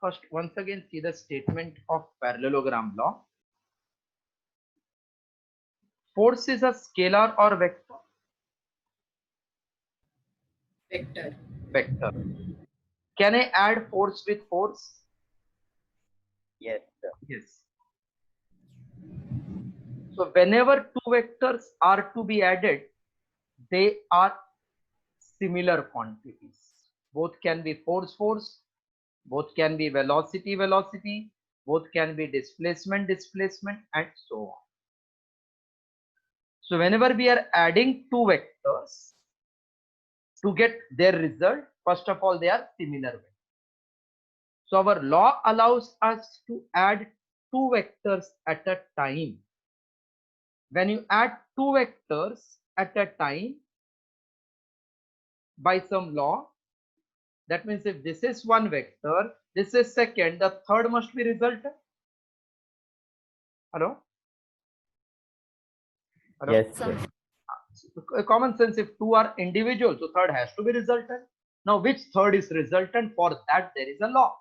First, once again, see the statement of parallelogram law. Force is a scalar or vector? Vector. Vector. Can I add force with force? Yes, sir. Yes. So whenever two vectors are to be added, they are similar quantities. Both can be force, force, both can be velocity, velocity, both can be displacement, displacement, and so on. So whenever we are adding two vectors to get their result, first of all, they are similar vectors. So our law allows us to add two vectors at a time. When you add two vectors at a time by some law, that means if this is one vector, this is second, the third must be resultant. Hello? Hello? Yes, sir. Common sense, if two are individual, so third has to be resultant. Now, which third is resultant? For that, there is a law.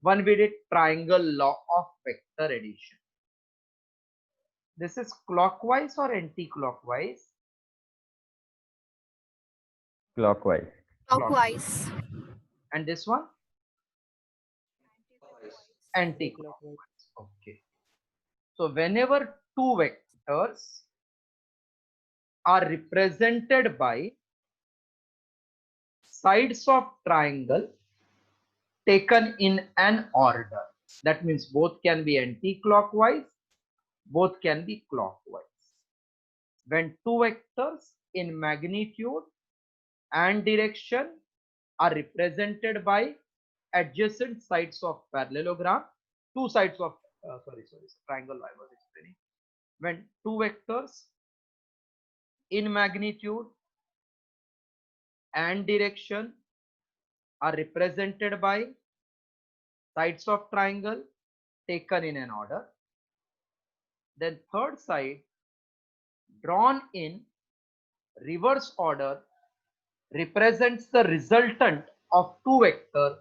One we did triangle law of vector addition. This is clockwise or anti-clockwise? Clockwise. Clockwise. And this one? Anti-clockwise. Okay. So whenever two vectors are represented by sides of triangle taken in an order, that means both can be anti-clockwise, both can be clockwise. When two vectors in magnitude and direction are represented by adjacent sides of parallelogram, two sides of triangle I was explaining. When two vectors in magnitude and direction are represented by sides of triangle taken in an order, then third side drawn in reverse order represents the resultant of two vectors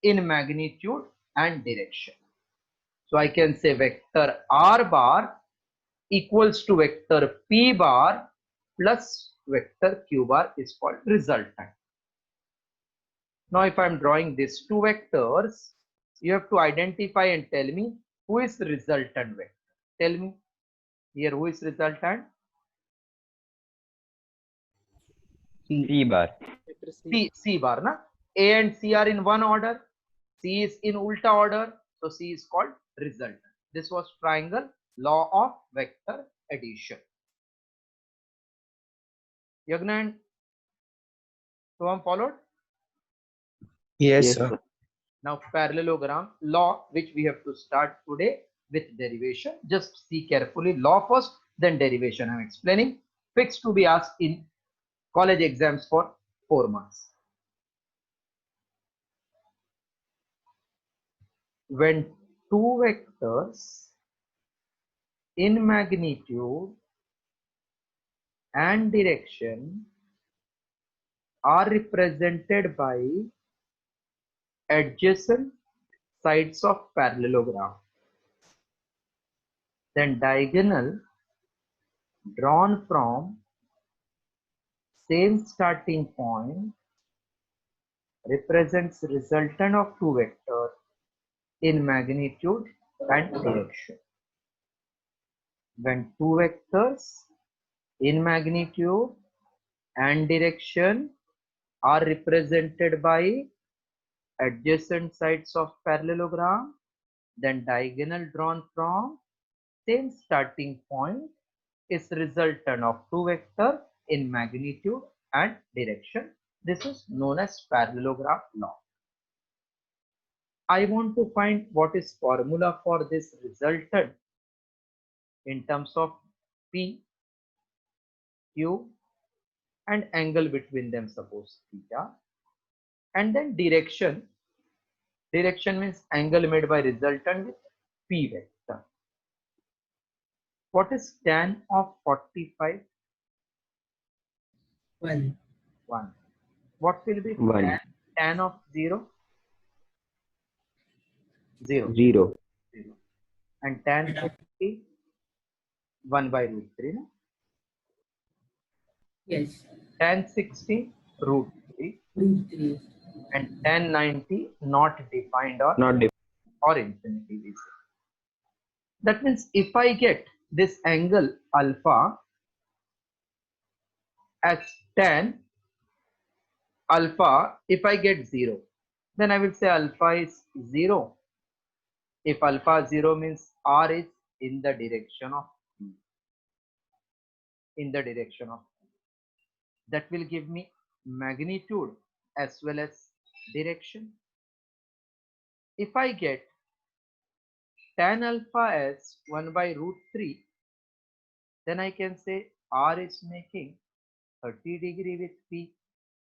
in magnitude and direction. So I can say vector r bar equals to vector p bar plus vector q bar is called resultant. Now if I am drawing these two vectors, you have to identify and tell me who is the resultant vector. Tell me here who is resultant? C bar. C bar, na? A and C are in one order. C is in ulta order. So C is called resultant. This was triangle law of vector addition. Yagna and Soham followed? Yes, sir. Now parallelogram law, which we have to start today with derivation. Just see carefully law first, then derivation. I'm explaining. Fixed to be asked in college exams for 4 months. When two vectors in magnitude and direction are represented by adjacent sides of parallelogram, then diagonal drawn from same starting point represents resultant of two vectors in magnitude and direction. When two vectors in magnitude and direction are represented by adjacent sides of parallelogram, then diagonal drawn from same starting point is resultant of two vectors in magnitude and direction. This is known as parallelogram law. I want to find what is formula for this resultant in terms of P, Q and angle between them, suppose theta, and then direction. Direction means angle made by resultant with P vector. What is tan of 45? 1. 1. What will be 1. tan of 0? 0. 0. 0. And tan 60, 1 by root 3. No? Yes. Tan 60, root 3. Root 3. And tan 90, not defined or, Not defined. or infinity. We say. That means if I get this angle alpha as tan alpha, if I get 0, then I will say alpha is 0. If alpha 0 means R is in the direction of P. In the direction of P. That will give me magnitude as well as direction. If I get tan alpha as 1 by root 3, then I can say R is making 30 degree with P.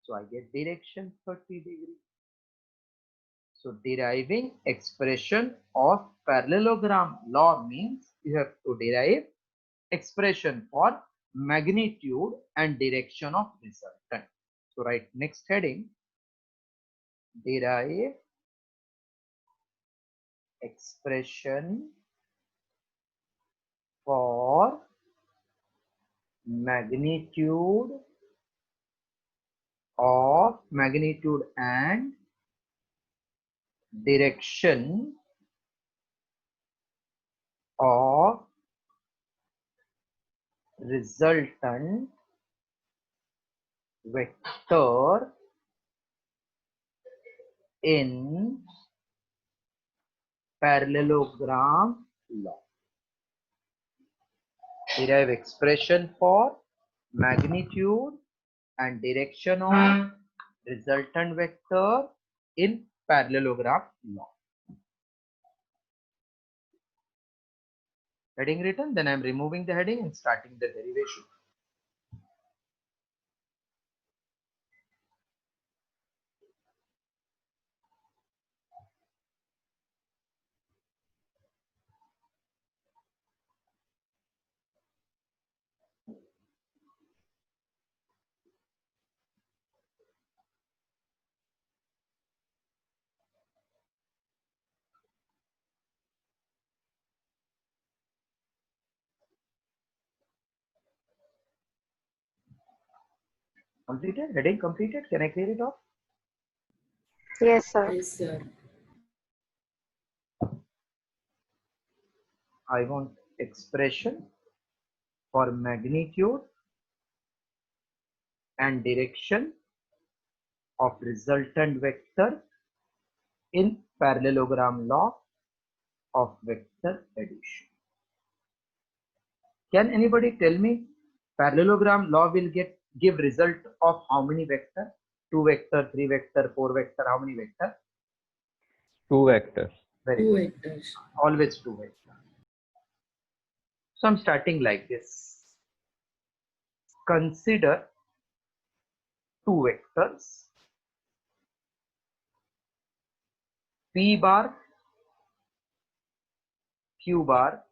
So I get direction 30 degree. So deriving expression of parallelogram law means you have to derive expression for magnitude and direction of resultant. So write next heading, derive expression for magnitude and direction of resultant vector in parallelogram law. Derive expression for magnitude and direction of resultant vector in parallelogram law. Heading written, then I am removing the heading and starting the derivation. Completed? Heading completed? Can I clear it off? Yes, sir. Yes, sir. I want expression for magnitude and direction of resultant vector in parallelogram law of vector addition. Can anybody tell me parallelogram law will give result of how many vector? 2 vector, 3 vector, 4 vector, how many vector? 2 vectors. Very 2 good. vectors. Always 2 vector. So I'm starting like this. Consider 2 vectors P bar, Q bar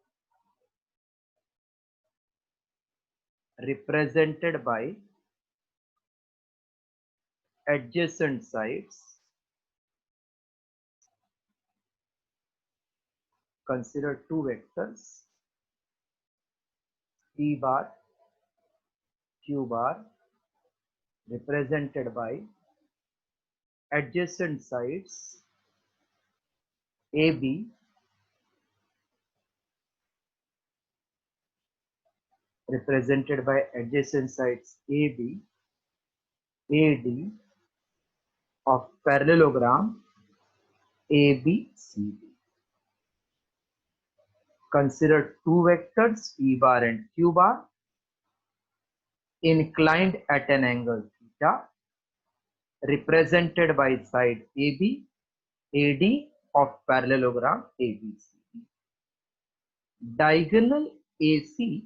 represented by adjacent sides. Consider 2 vectors P bar, Q bar represented by adjacent sides AB represented by adjacent sides AB, AD of parallelogram ABCD. Consider 2 vectors P bar and Q bar inclined at an angle theta represented by side AB, AD of parallelogram ABCD. Diagonal AC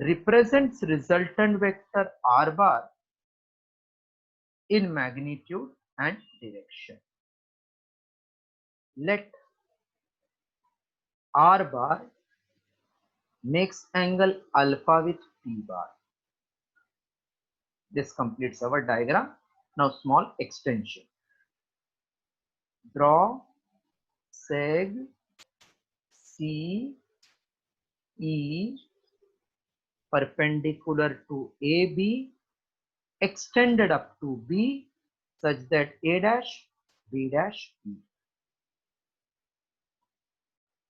represents resultant vector R bar in magnitude and direction. Let R bar makes angle alpha with P bar. This completes our diagram. Now small extension. Draw seg CE perpendicular to AB extended up to B such that A dash B dash E.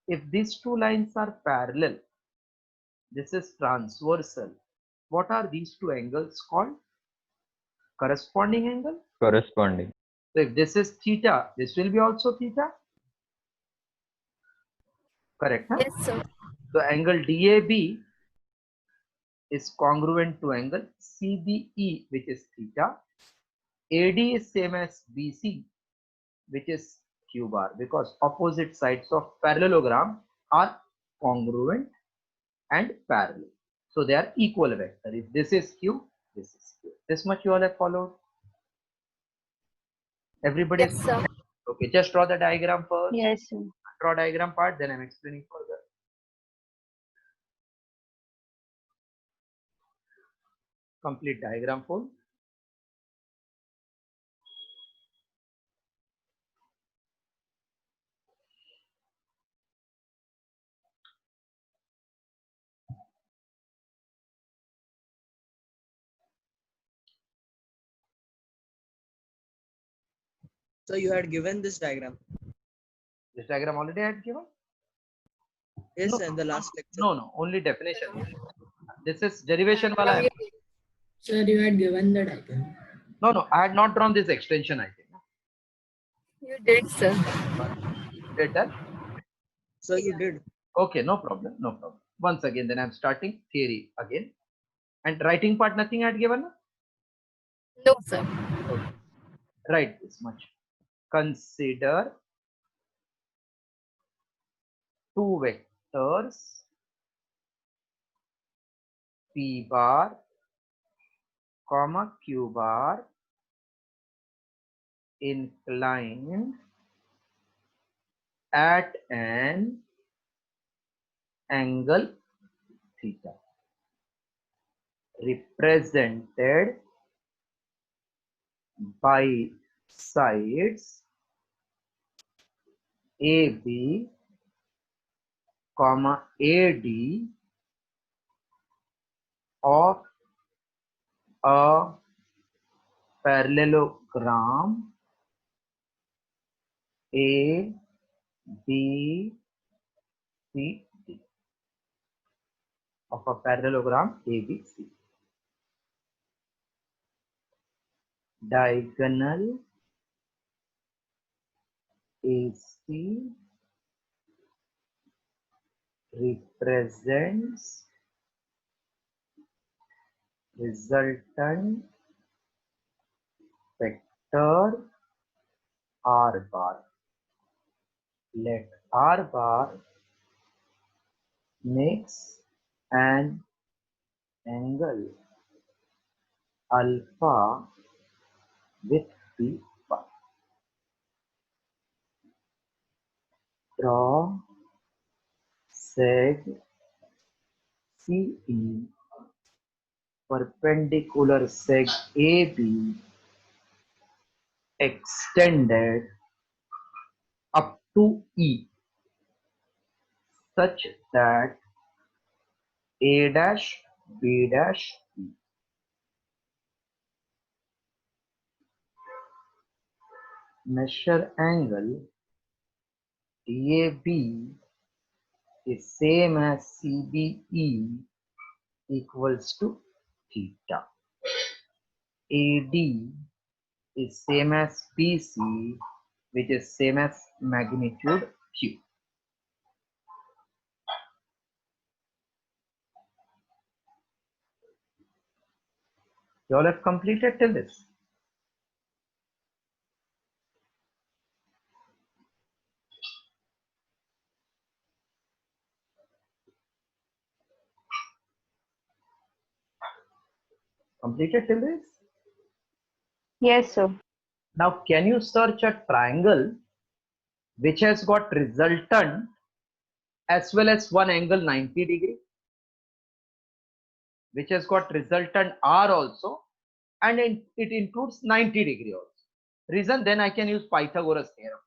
If these two lines are parallel, this is transversal. What are these two angles called? Corresponding angle. Corresponding. So if this is theta, this will be also theta. Correct, huh? Yes, sir. So angle DAB is congruent to angle CBE, which is theta. AD is same as BC, which is Q bar, because opposite sides of parallelogram are congruent and parallel. So they are equal vector. If this is Q, this is Q. This much you all have followed? Everybody? Yes, sir. Okay, just draw the diagram first. Yes, sir. Draw diagram part, then I'm explaining further. Complete diagram full. So you had given this diagram. This diagram already I had given? Yes, No, sir, in the last lecture. No, only definition. This is derivation wala hai. Sir, you had given the diagram. No, I had not drawn this extension, I think. You did, sir. Did that? So you did. Okay, no problem, no problem. Once again, then I'm starting theory again. And writing part, nothing I had given? No, sir. Okay. Write this much. Consider two vectors P bar, comma Q bar inclined at an angle theta, represented by sides AB, comma AD of a parallelogram A, B, C, D. Of a parallelogram A, B, C. Diagonal AC represents resultant vector R bar. Let R bar makes an angle alpha with P bar. Draw seg CE perpendicular seg AB extended up to E such that A dash B dash E. Measure angle DAB is same as CBE equals to theta. AD is same as BC, which is same as magnitude Q. You all have completed till this? Completed till this? Yes, sir. Now, can you search a triangle which has got resultant as well as one angle 90 degree, which has got resultant R also, and it includes 90 degree also? Reason, then I can use Pythagoras theorem.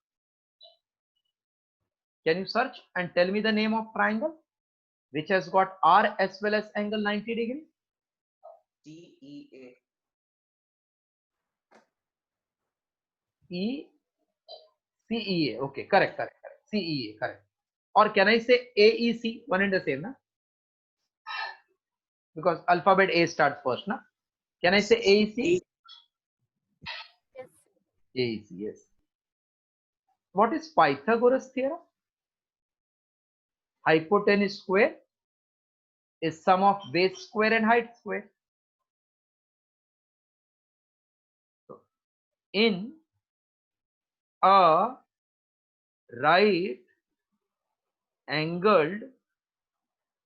Can you search and tell me the name of triangle which has got R as well as angle 90 degree? CEA. CEA. Okay, correct. CEA, correct. Or can I say AEC? One and the same, na? Because alphabet A starts first, na? Can I say AEC? Yes. AEC, yes. What is Pythagoras theorem? Hypotenuse square is sum of base square and height square. So, in a right angled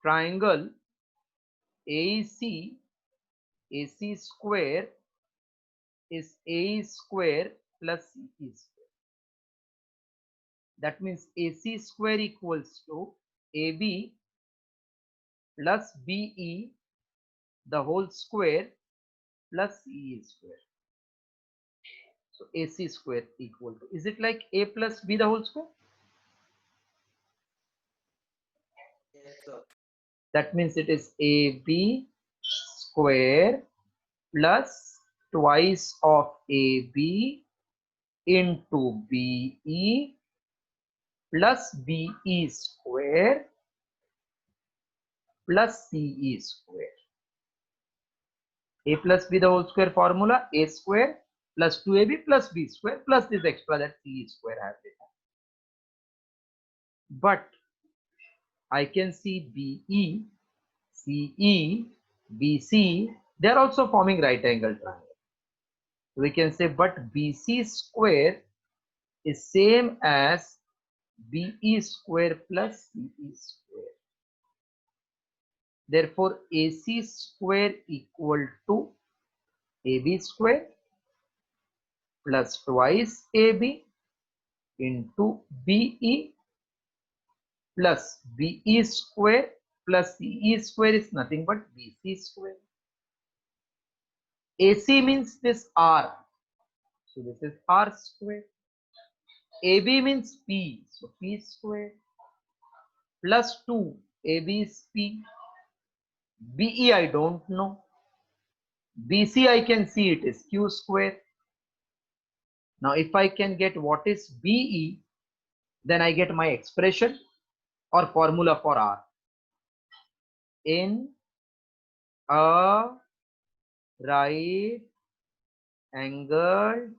triangle AEC, AC square is AE square plus CE square. That means AC square equals to AB plus BE the whole square plus CE square. So AC square equal to, is it like A plus B the whole square? Yes, sir. That means it is AB square plus twice of AB into BE plus BE square plus CE square. A plus B the whole square formula, A square plus 2AB plus B square plus this extra that CE square has written. But I can see BE, CE, BC, they are also forming right angle triangle. We can say but BC square is same as BE square plus CE square. Therefore, AC square equal to AB square plus twice AB into BE plus BE square plus CE square is nothing but BC square. AC means this R. So this is R square. AB means P. So P square plus 2. AB is P. BE I don't know. BC I can see it is Q square. Now if I can get what is BE, then I get my expression or formula for R. In a right angled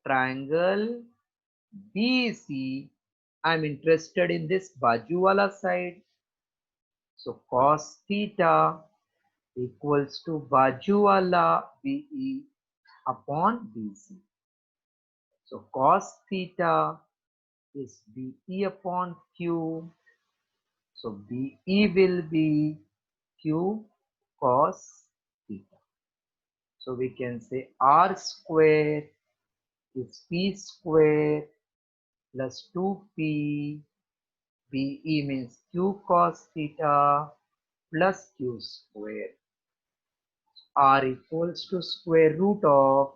triangle BC, I'm interested in this Bajuwala side. So cos theta equals to Bajuwala BE upon BC. So cos theta is BE upon Q. So BE will be Q cos theta. So we can say R square is P square plus 2P. BE means Q cos theta plus Q square. R equals to square root of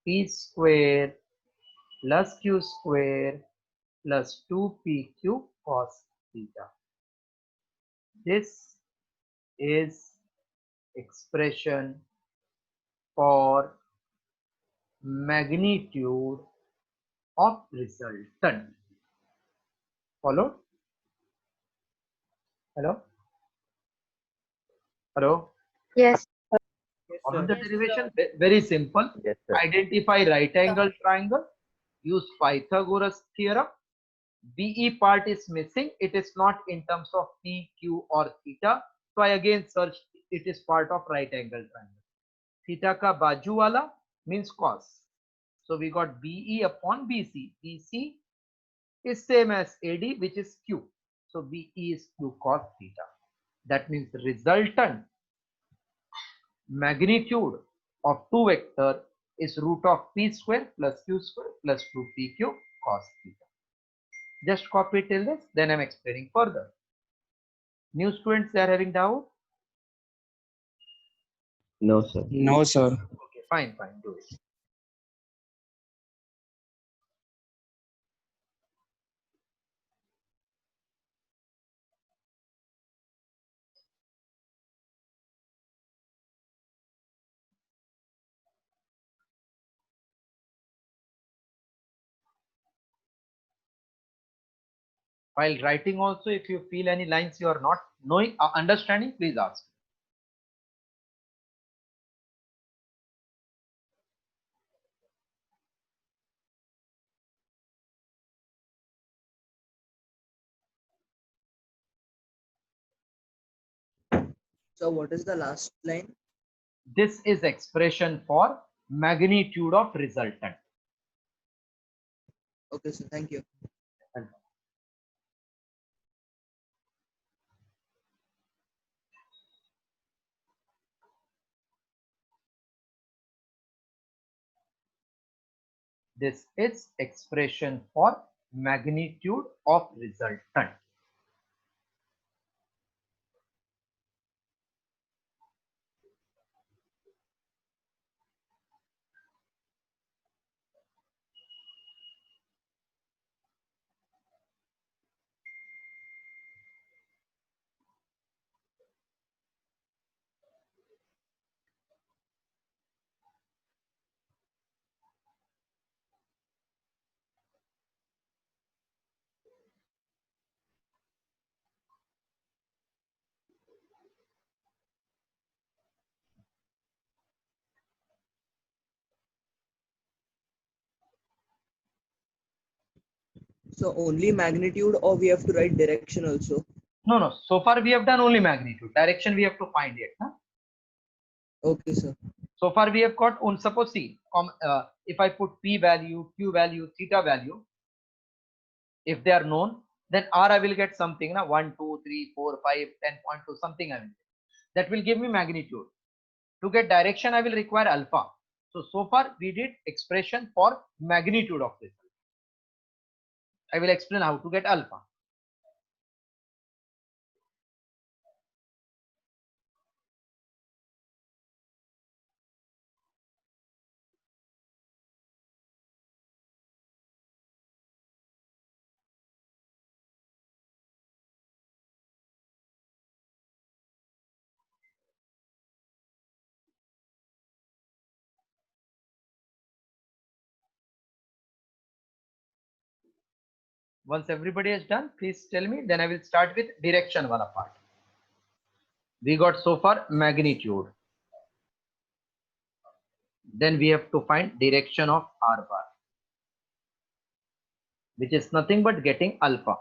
P square plus Q square plus 2PQ cos theta. This is expression for magnitude of resultant. Follow? Hello? Hello? Yes. Yes, Follow sir. the derivation? Very simple. Yes, sir. Identify right angle triangle. Use Pythagoras theorem. BE part is missing. It is not in terms of P, Q or theta. So I again search. It is part of right angle triangle. Theta ka baju wala means cos. So we got BE upon BC. BC is same as AD, which is Q. So BE is Q cos theta. That means resultant magnitude of two vector is root of P square plus Q square plus 2PQ cos theta. Just copy till this, then I'm explaining further. New students, they are having doubt? No, sir. No, sir. Okay, fine, do it. While writing also, if you feel any lines you are not knowing, understanding, please ask. So what is the last line? This is expression for magnitude of resultant. Okay, so thank you. This is expression for magnitude of resultant. So only magnitude, or we have to write direction also? No. So far we have done only magnitude. Direction we have to find yet. Huh? Okay, sir. So far we have got on, suppose see, if I put p value, q value, theta value, if they are known, then r I will get something, na 1, 2, 3, 4, 5, 10.2, something I will get. That will give me magnitude. To get direction, I will require alpha. So far we did expression for magnitude of this. I will explain how to get alpha. Once everybody is done, please tell me. Then I will start with direction wala part. We got so far magnitude. Then we have to find direction of r bar, which is nothing but getting alpha.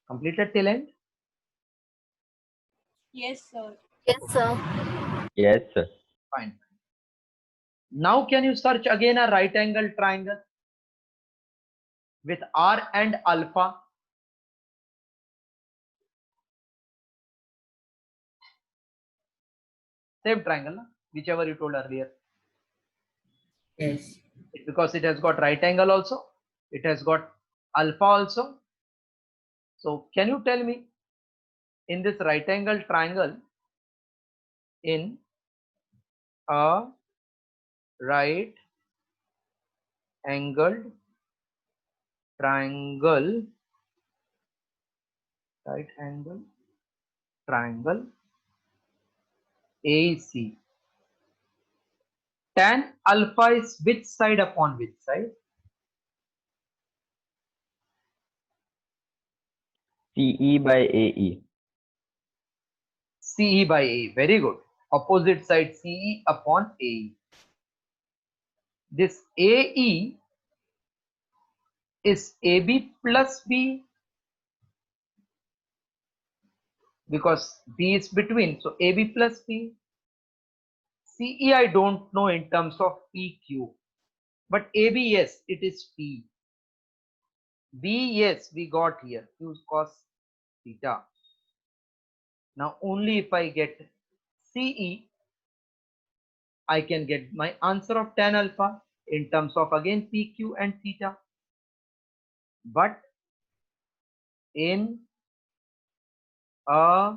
Completed till end? Yes, sir. Yes, sir. Yes, sir. Fine. Now can you search again a right angle triangle with r and alpha? Same triangle, na? Whichever you told earlier. Yes. Because it has got right angle also. It has got alpha also. So can you tell me, in this right angle triangle, in a right angled triangle, right angle triangle AC, tan alpha is which side upon which side? CE by AE. CE by AE. Very good. Opposite side CE upon AE. This AE is AB plus B, because B is between. So AB plus B. CE I don't know in terms of PQ. But AB, yes, it is P. B, yes, we got here. Q cos theta. Now only if I get CE, I can get my answer of tan alpha in terms of again PQ and theta. But in a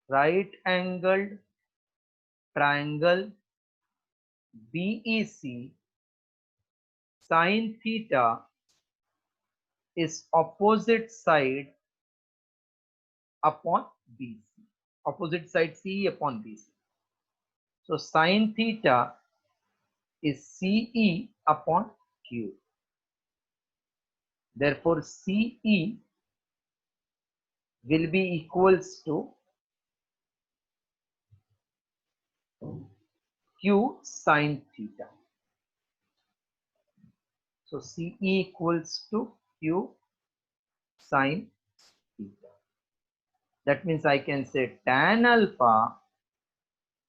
right angled triangle BEC, sin theta is opposite side upon BC. Opposite side CE upon BC. So sin theta is CE upon Q. Therefore, CE will be equals to Q sine theta. So CE equals to Q sine theta. That means I can say tan alpha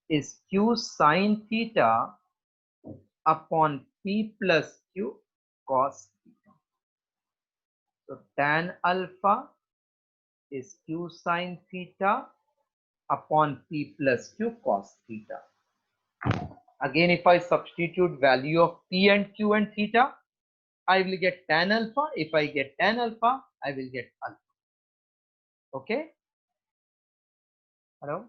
is Q sine theta upon P plus Q cos theta. So tan alpha is Q sine theta upon P plus Q cos theta. Again, if I substitute value of P and Q and theta, I will get tan alpha. If I get tan alpha, I will get alpha. Okay? Hello?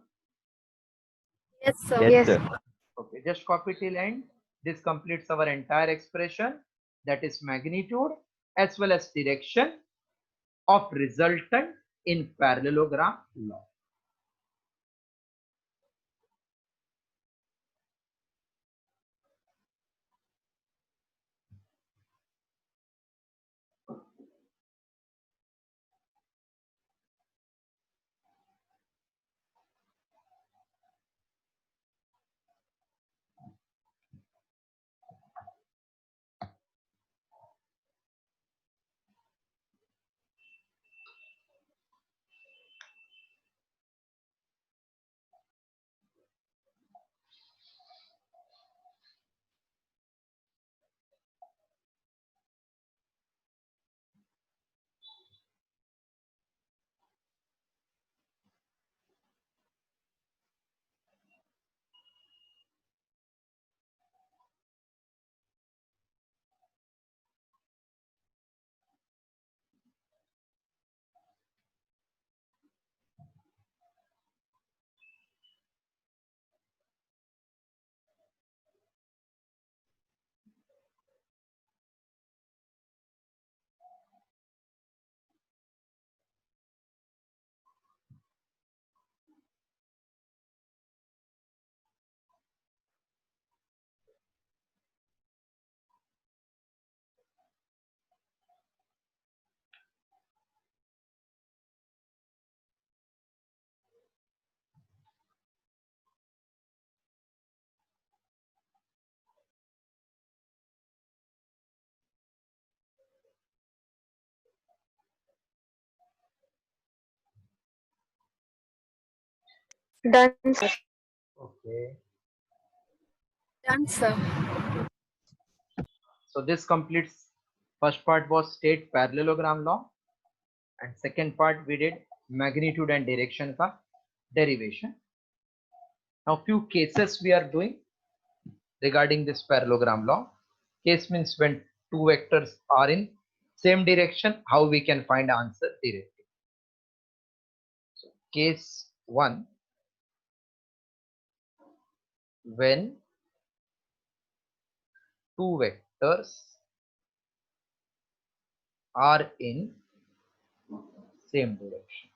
Yes, sir. Yes, Yes. sir. Okay, just copy till end. This completes our entire expression, that is magnitude as well as direction of resultant in parallelogram law. Done, sir. Okay. Done, sir. So this completes first part was state parallelogram law, and second part we did magnitude and direction ka derivation. Now few cases we are doing regarding this parallelogram law. Case means when two vectors are in same direction, how we can find answer directly. So case 1, when two vectors are in same direction.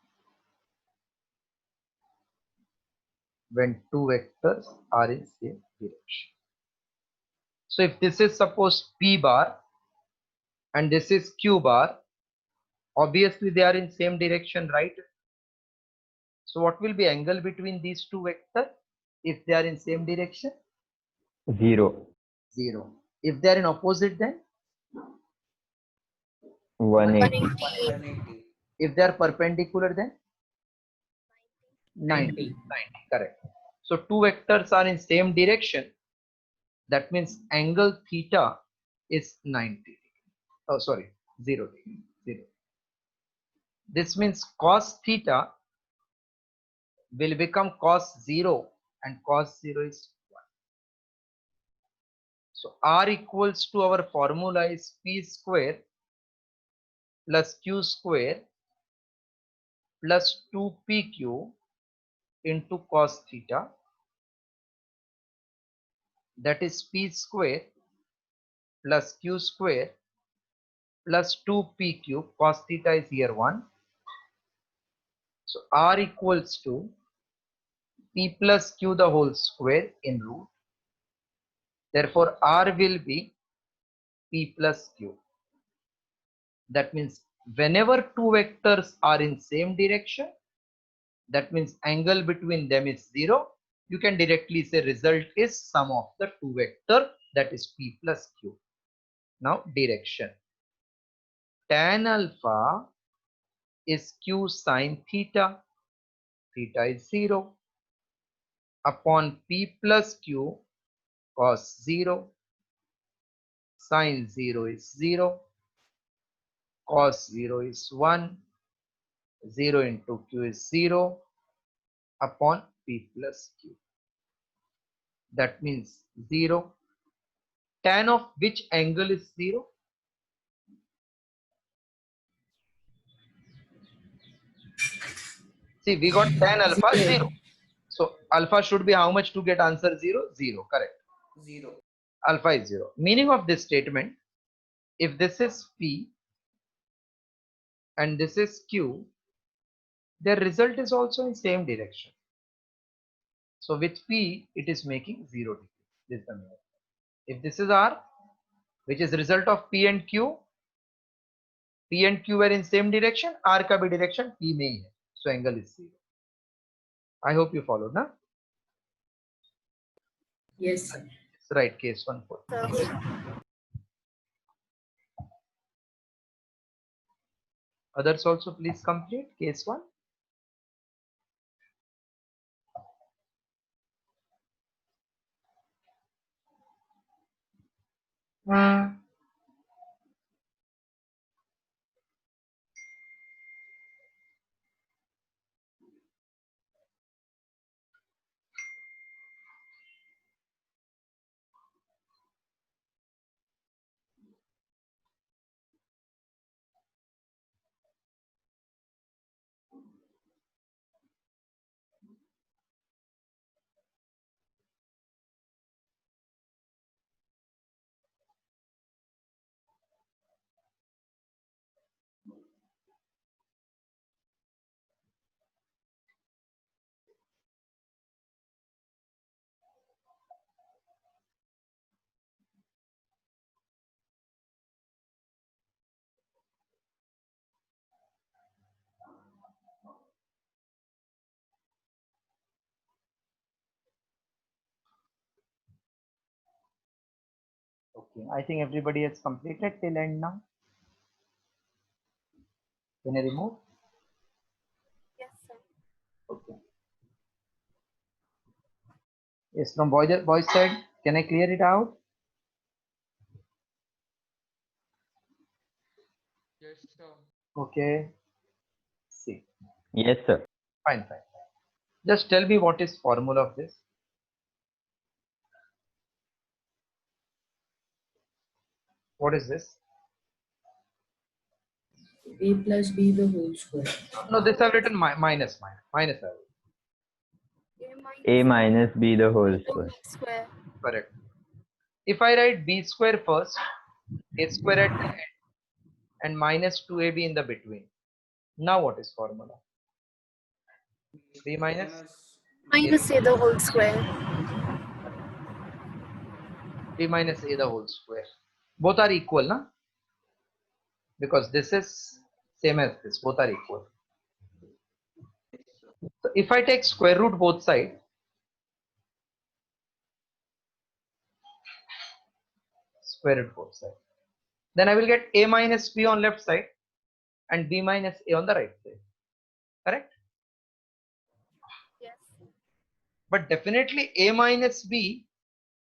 When two vectors are in same direction. So if this is suppose P bar and this is Q bar, obviously they are in same direction, right? So what will be angle between these two vectors if they are in same direction? 0, 0. If they are in opposite, then 180, 180. if they are perpendicular, then 90. 90. Correct. So two vectors are in same direction. That means angle theta is 90. Oh, sorry, 0 degree. 0. This means cos theta will become cos 0, and cos 0 is 1. So R equals to our formula is P square plus Q square plus 2PQ into cos theta, that is P square plus Q square plus 2PQ. Cos theta is here 1. So R equals to P plus Q the whole square in root. Therefore R will be P plus Q. That means whenever two vectors are in same direction, that means angle between them is 0. You can directly say result is sum of the two vector, that is P plus Q. Now direction. Tan alpha is Q sine theta. Theta is 0 upon P plus Q cos 0. Sine 0 is 0. Cos 0 is 1. 0 into Q is 0 upon P plus Q. That means 0. Tan of which angle is 0? See, we got tan alpha 0. So alpha should be how much to get answer 0? 0, correct. 0. Alpha is 0. Meaning of this statement, if this is P and this is Q, their result is also in same direction. So with P, it is making 0 degree. This is the meaning. If this is R, which is result of P and Q were in same direction, R का भी direction P में ही है. So angle is 0. I hope you followed, na? Yes, sir. It's right, case 1 4. Sir. Others also please complete case 1. Okay, I think everybody has completed till end now. Can I remove? Yes, sir. Okay. Yes, from boys side, can I clear it out? Yes, sir. Okay. See, Yes, sir. fine. Just tell me what is formula of this. What is this? A plus B the whole square. No, this I've written minus. A minus B the whole the square. whole square. Correct. If I write B square first, A square at the end, and minus 2AB in the between. Now what is formula? B minus Minus A the whole square. B minus A the whole square. Both are equal, na? Because this is same as this. Both are equal. So if I take square root both sides, then I will get A minus B on left side and B minus A on the right side. Correct? Yes. But definitely A minus B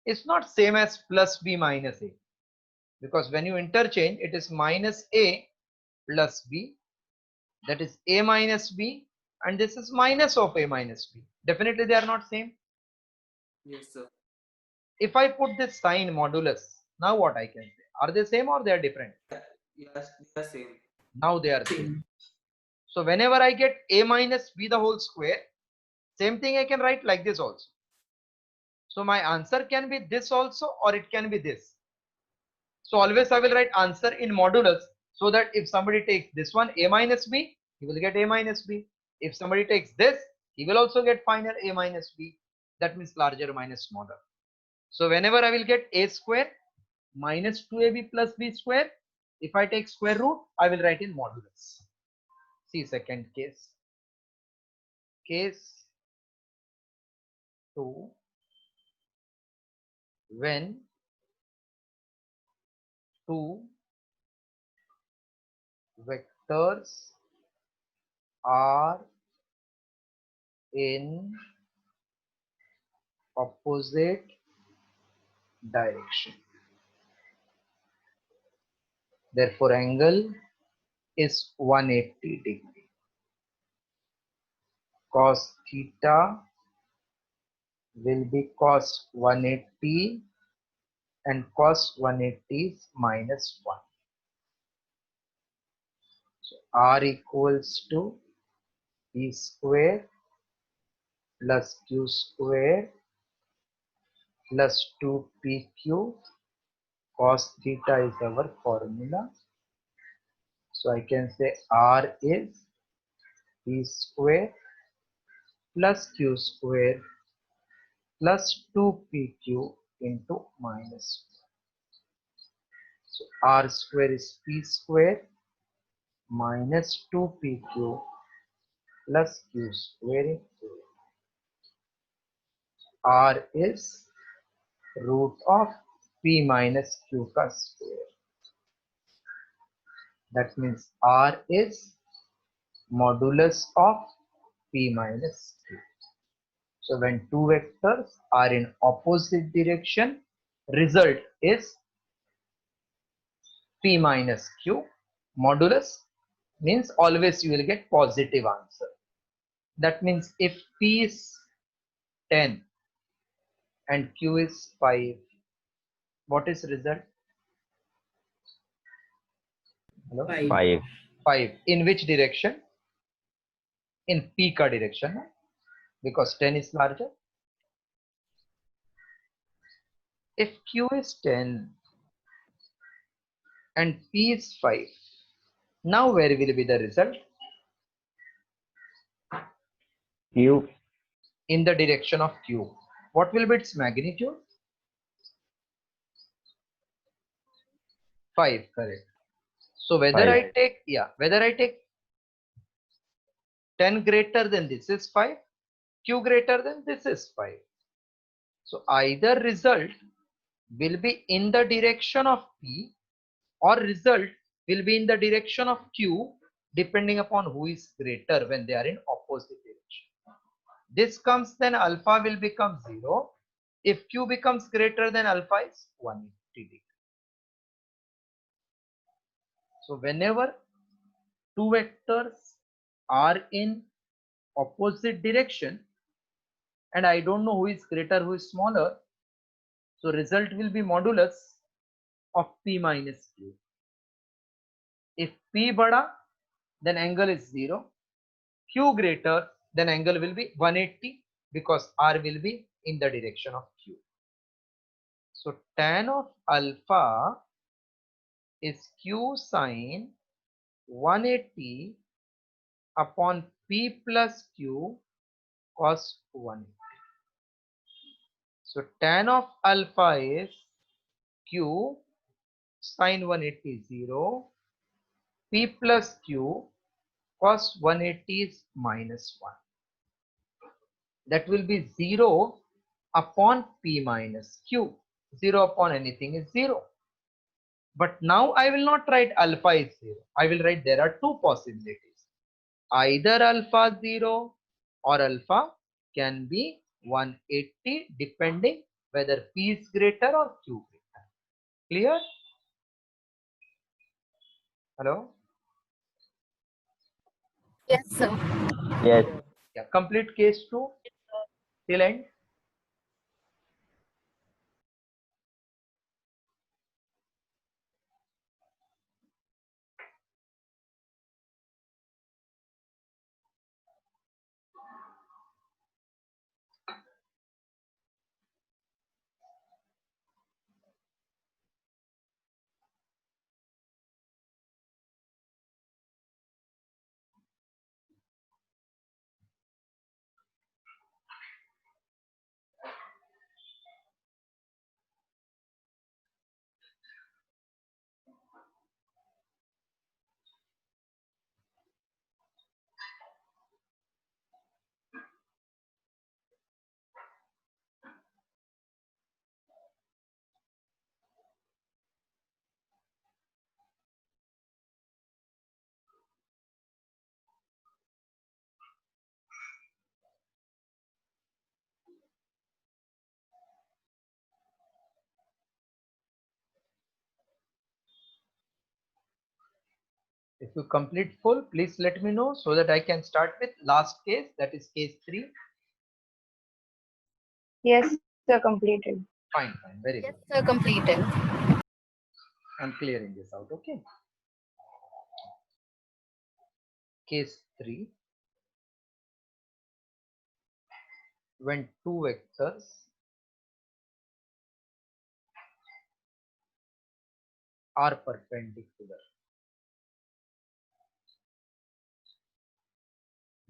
is not same as plus B minus A. Because when you interchange, it is minus A plus B. That is A minus B, and this is minus of A minus B. Definitely they are not same. Yes, sir. If I put this sign modulus, now what I can say? Are they same or they are different? Yes, they are same. Now they are same. So whenever I get A minus B the whole square, same thing I can write like this also. So my answer can be this also, or it can be this. So always I will write answer in modulus, so that if somebody takes this one A minus B, he will get A minus B. If somebody takes this, he will also get final A minus B. That means larger minus smaller. So whenever I will get A square, minus 2ab plus b square. If I take square root, I will write in modulus. See second case. Case 2, when two vectors are in opposite direction. Therefore, angle is 180 degree. Cos theta will be cos 180 and cos 180 is minus 1. So R equals to P square plus Q square plus 2PQ. Cos theta is our formula. So I can say R is P square plus Q square plus 2PQ into minus 1. So R square is P square minus 2PQ plus Q square into R is root of P minus Q ka square. That means R is modulus of P minus Q. So when two vectors are in opposite direction, result is P minus Q. Modulus means always you will get positive answer. That means if P is 10 and Q is 5, what is result? Hello? 5. 5. 5. In which direction? In P ka direction, no? Because 10 is larger. If Q is 10 and P is 5, now where will be the result? Q. In the direction of Q. What will be its magnitude? 5, correct. So whether 5. I take, whether I take 10 greater than this is 5, Q greater than this is 5. So either result will be in the direction of P or result will be in the direction of Q, depending upon who is greater when they are in opposite direction. This comes, then alpha will become 0. If Q becomes greater than alpha is 180 degree. So whenever two vectors are in opposite direction and I don't know who is greater, who is smaller, so result will be modulus of P minus Q. If P bada, then angle is 0. Q greater, then angle will be 180 because R will be in the direction of Q. So tan of alpha is Q sine 180 upon P plus Q cos 180. So tan of alpha is Q sine 180 0, P plus Q cos 180 is minus 1. That will be 0 upon P minus Q. 0 upon anything is 0. But now I will not write alpha is 0. I will write there are two possibilities. Either alpha 0 or alpha can be 180 depending whether P is greater or Q greater. Clear? Hello? Yes, sir. Yes. Yeah, complete case 2 till end. If you complete full, please let me know so that I can start with last case, that is case 3. Yes, sir, completed. Fine, very Yes, good. sir, completed. I'm clearing this out, okay? Case 3, when two vectors are perpendicular.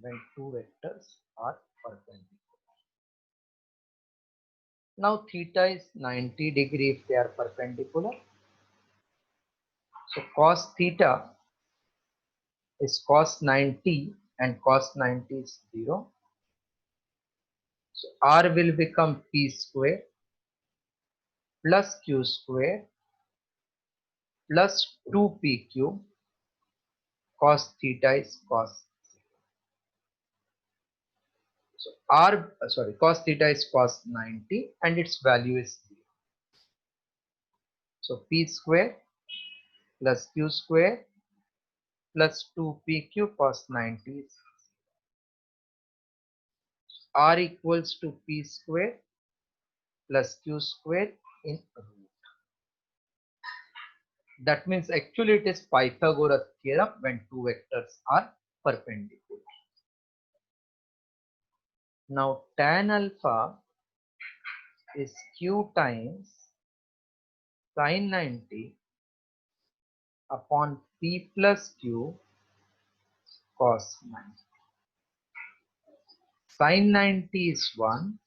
When two vectors are perpendicular. Now theta is 90 degree if they are perpendicular. So cos theta is cos 90 and cos 90 is 0. So R will become P square plus Q square plus 2PQ. Cos theta is cos. So cos theta is cos 90 and its value is 0. So P square plus Q square plus 2PQ cos 90 is R equals to P square plus Q square in root. That means actually it is Pythagoras theorem when two vectors are perpendicular. Now tan alpha is Q times sin 90 upon P plus Q cos 90. Sin 90 is 1,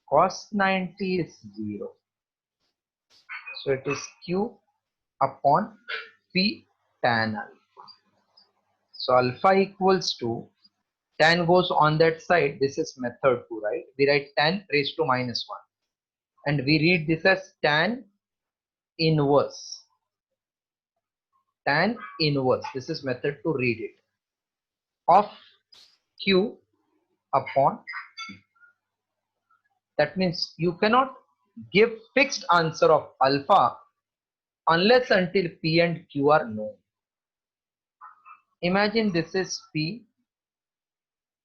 cos 90 is 0. So it is Q upon P tan alpha. So alpha equals to, tan goes on that side, this is method 2, right? We write tan raised to minus 1 and we read this as tan inverse. Tan inverse, this is method to read it, of Q upon P. That means you cannot give fixed answer of alpha unless until P and Q are known. Imagine this is P,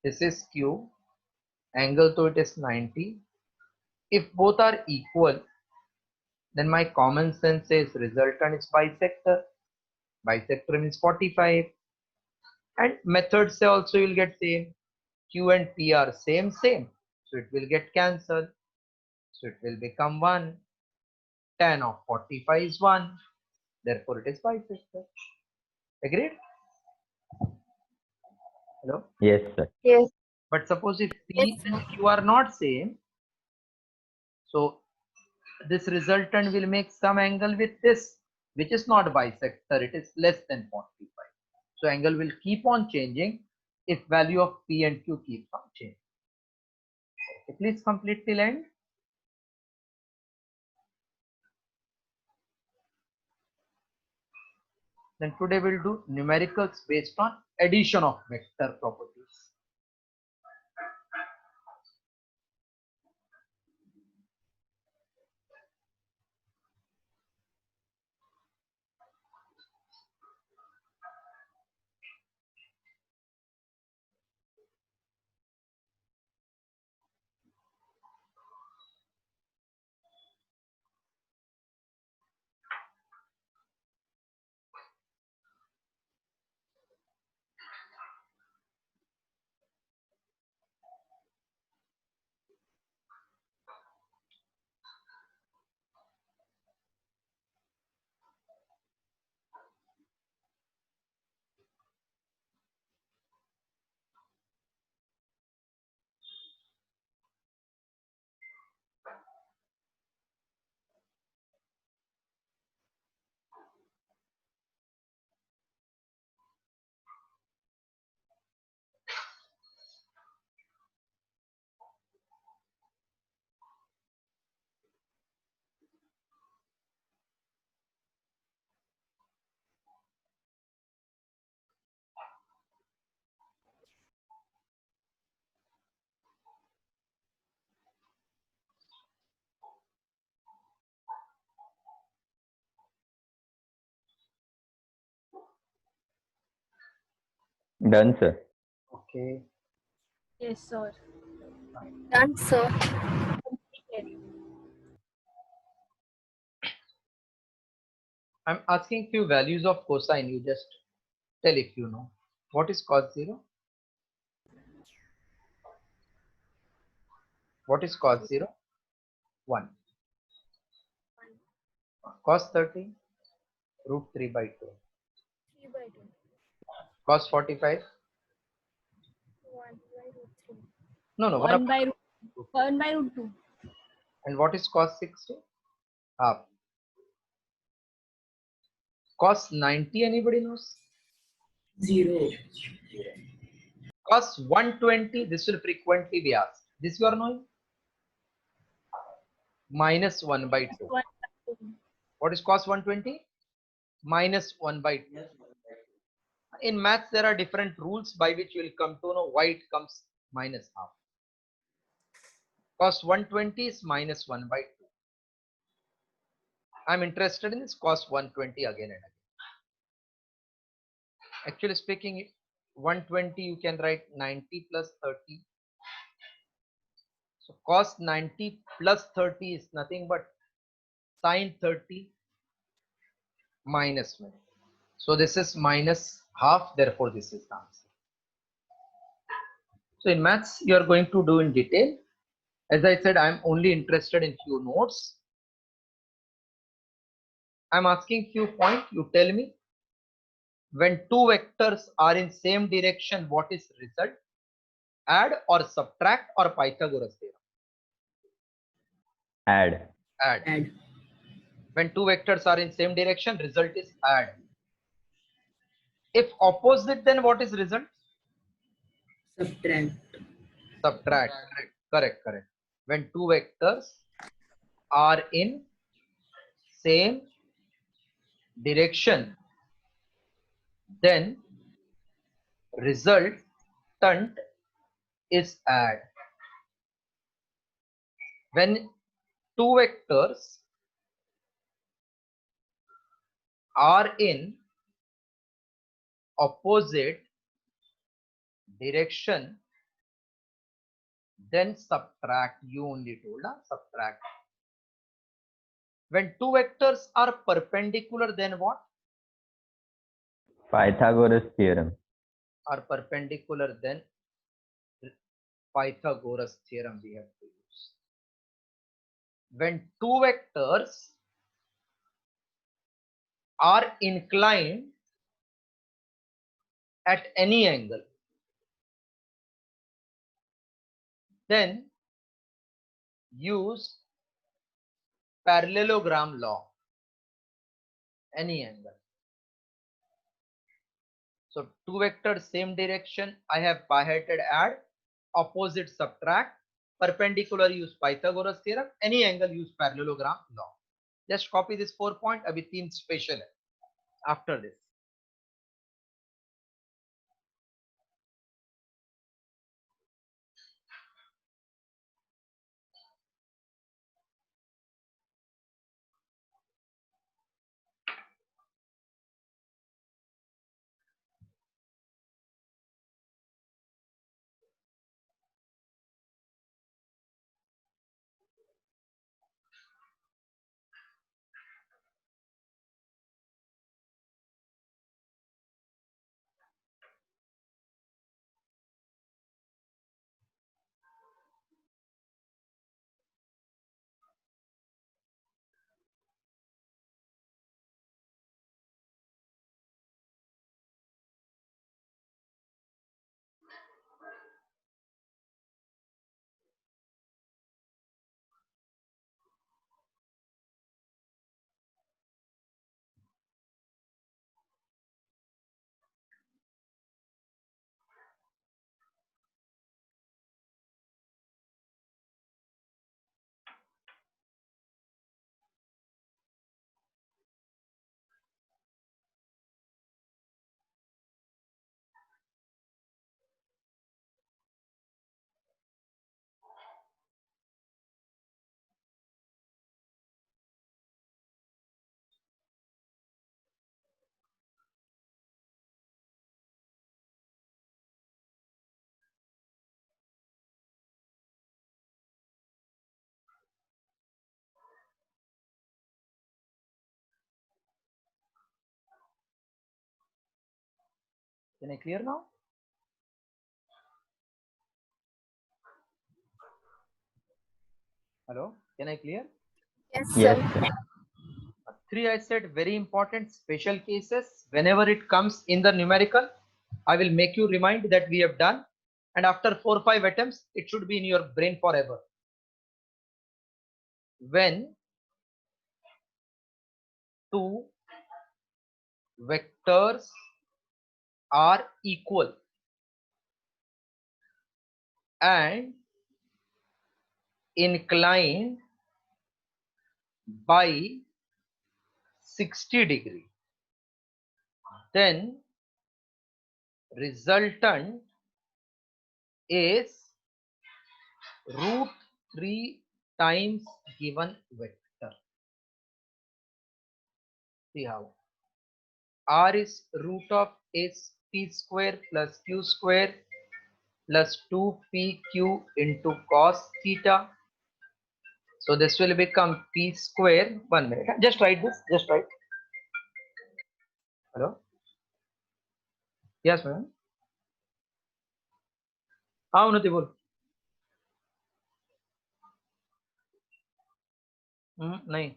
this is Q, angle to it is 90. If both are equal, then my common sense says resultant is bisector. Bisector means 45. And methods say also you will get same. Q and P are same. So it will get cancelled. So it will become 1. Tan of 45 is 1. Therefore it is bisector. Agreed? Hello? Yes, sir. Yes, But suppose if Yes, P and sir. Q are not same, so this resultant will make some angle with this, which is not bisector, it is less than 45. So angle will keep on changing if value of P and Q keeps on changing. Okay, please complete till end. Then today we'll do numericals based on addition of vector properties. Done, sir. Okay. Yes, sir. Done, sir. Completed. I'm asking few values of cosine. You just tell if you know. What is cos 0? What is cos 0? 1. Cos 30? Root 3 by 2. 3 by 2. Cos 45? 1 by root 3. No, no. 1 by root 2. And what is cos 60? Half. Cos 90, anybody knows? 0. Cos 120, this will frequently be asked. This you are knowing? Minus 1 by 2. 1 by 2. What is cos 120? Minus 1 by 2. In maths, there are different rules by which you will come to know why it comes minus half. Cos 120 is minus 1 by 2. I'm interested in this cos 120 again and again. Actually speaking, 120 you can write 90 plus 30. So cos 90 plus 30 is nothing but sin 30 minus 1. So this is minus half, therefore this is the answer. So in maths you are going to do in detail. As I said, I am only interested in few notes. I am asking few points, you tell me. When two vectors are in same direction, what is result? Add or subtract or Pythagoras theorem? Add. Add. Add. When two vectors are in same direction, result is add. If opposite, then what is result? Subtract. Subtract. Correct. When two vectors are in same direction, then resultant is add. When two vectors are in opposite direction, then subtract. You only told subtract. When two vectors are perpendicular, then what? Pythagoras theorem. Are perpendicular, then Pythagoras theorem we have to use. When two vectors are inclined at any angle, then use parallelogram law. Any angle. So two vectors same direction, I have biheaded add, opposite subtract, perpendicular use Pythagoras theorem, any angle use parallelogram law. Just copy this 4 point. अभी 3 special है after this. Can I clear now? Hello, can I clear? Yes, Yes, sir. sir. 3, I said very important special cases. Whenever it comes in the numerical, I will make you remind that we have done, and after 4 or 5 attempts, it should be in your brain forever. When two vectors are equal and inclined by 60 degree, then resultant is root 3 times given vector. See how r is root of s p square plus q square plus 2pq into cos theta. So this will become p square. 1 minute. Just write this. Just write. Hello. Yes, ma'am. हाँ उन्नति बोल. नहीं.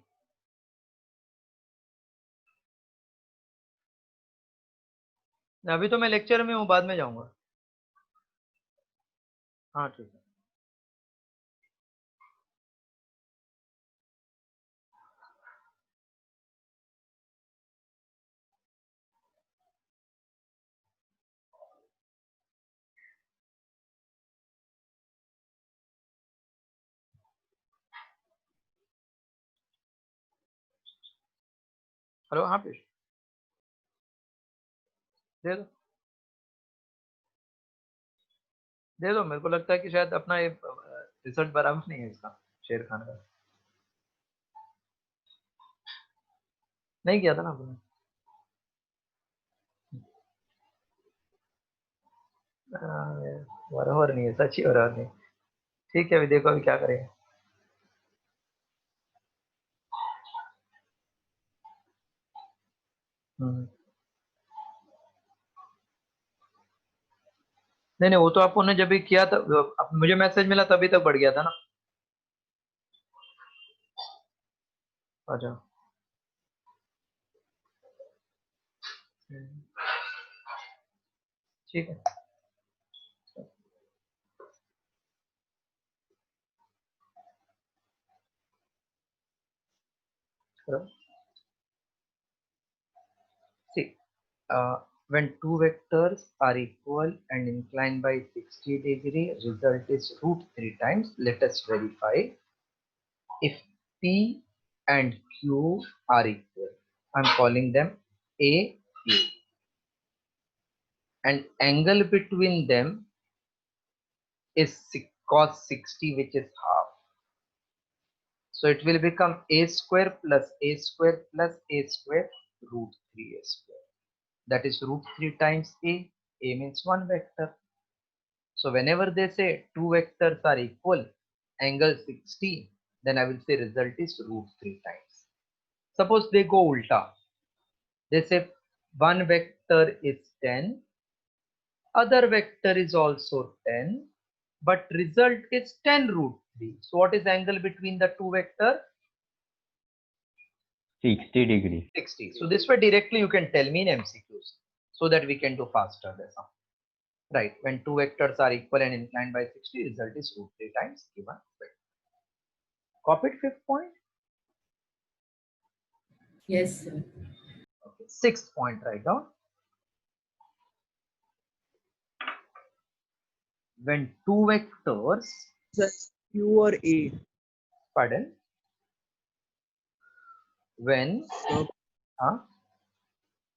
अभी तो मैं lecture में हूँ, बाद में जाऊंगा. हाँ ठीक है. हेलो. हाँ पीयूष, दे दो. दे दो. मेरे को लगता है कि शायद अपना ये रिजल्ट बराबर नहीं है इसका, शेर खान का. नहीं किया था ना आपने. बराबर नहीं है, सच ही बराबर नहीं. ठीक है, अभी देखो अभी क्या करेंगे. नहीं नहीं, वो तो आपने जब भी किया था, मुझे मैसेज मिला तभी तक बढ़ गया था ना. अच्छा. ठीक है. करो. See, when two vectors are equal and inclined by 60 degree, result is root 3 times. Let us verify. If P and Q are equal, I'm calling them A, Q, and angle between them is cos 60, which is half. So it will become a square plus a square plus a square root 3a square. That is root 3 times a. A means one vector. So whenever they say two vectors are equal, angle 60, then I will say result is root 3 times. Suppose they go ulta. They say one vector is 10, other vector is also 10, but result is 10 root 3. So what is angle between the two vectors? 60 degree. 60. So this way directly you can tell me in MCQs so that we can do faster the sum. Right. When two vectors are equal and inclined by 60, result is root 3 times given vector. Copied fifth point? Yes, sir. Okay. Sixth point, write down. When two vectors, Sir, Q or A? pardon, when So huh?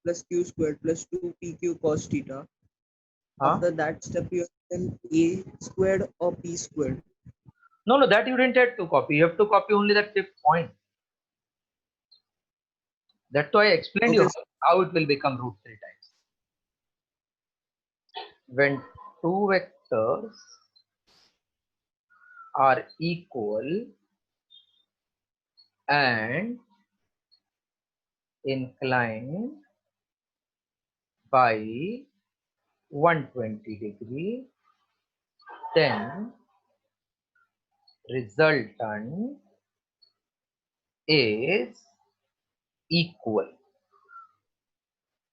plus Q squared plus 2PQ cos theta. Huh? After that step, you have then A squared or P squared. No, that you didn't have to copy. You have to copy only that fifth point. That's why I explained Okay, you how it will become root 3 times. When two vectors are equal and inclined by 120 degree, then resultant is equal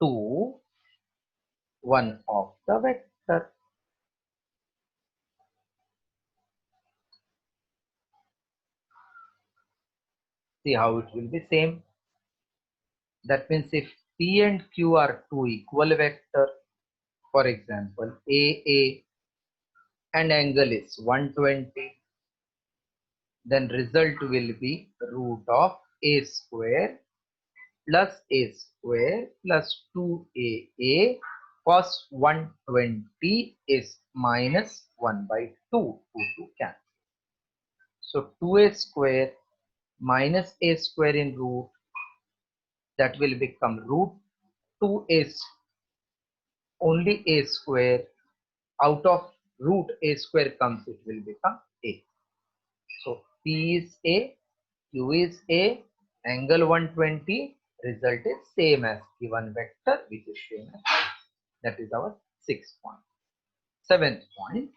to one of the vector. See how it will be same. That means if P and Q are two equal vector, for example, AA and angle is 120, then result will be root of A square plus A square plus 2AA cos 120 is minus 1 by 2. 2 cancel. So 2A square minus A square in root, that will become root 2A, only A square, out of root A square comes, it will become A. So P is A, Q is A, angle 120, result is same as given vector, which is same as A. That is our 6th point. 7th point,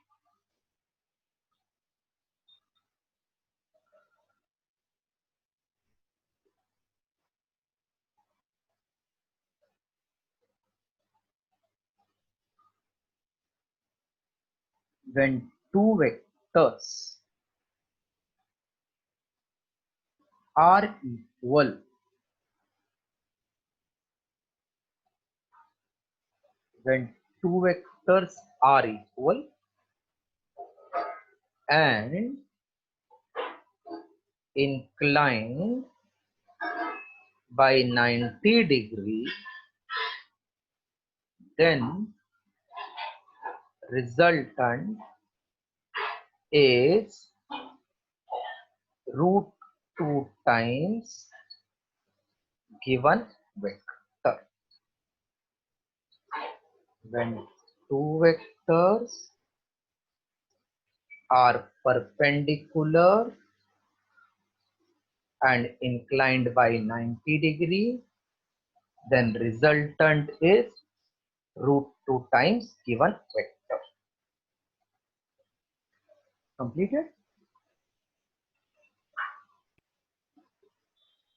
when two vectors are equal, when two vectors are equal and inclined by 90 degree, then resultant is root 2 times given vector. When two vectors are perpendicular and inclined by 90 degree, then resultant is root 2 times given vector. Completed?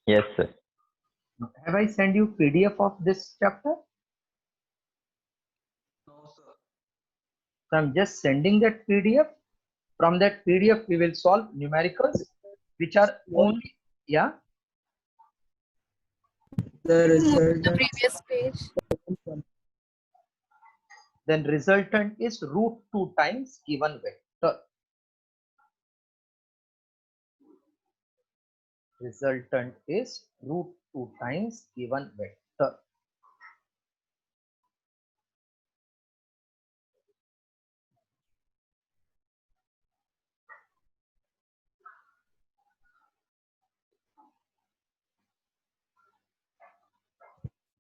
Yes, sir. Have I sent you PDF of this chapter? No, sir. So I'm just sending that PDF. From that PDF, we will solve numericals, which are only, yeah, The result. The previous page. then resultant is root 2 times given vector. Resultant is root 2 times given vector.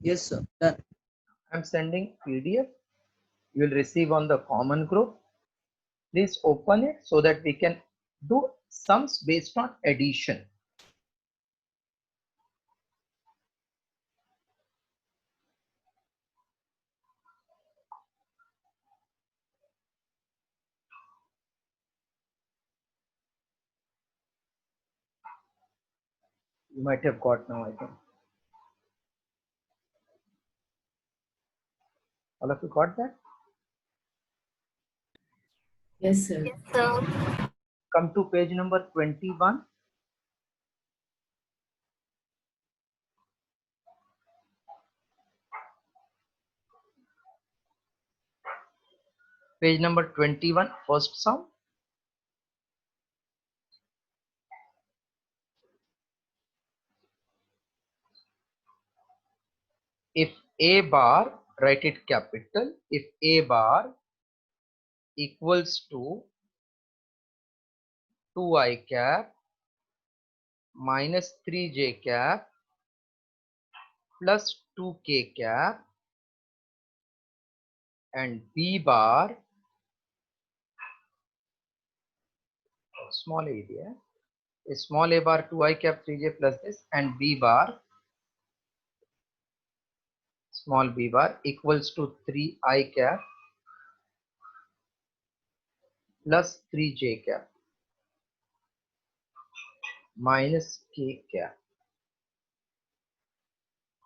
Yes, sir. Done. I'm sending PDF. You will receive on the common group. Please open it so that we can do sums based on addition. You might have got now, I think. All of you got that? Yes, sir. Come to page number 21. Page number 21, first sum. If A bar, write it capital, if A bar equals to 2i cap minus 3j cap plus 2k cap and B bar, small area, a small a bar 2i cap 3j plus this and B bar, small b bar equals to 3i cap plus 3j cap minus k cap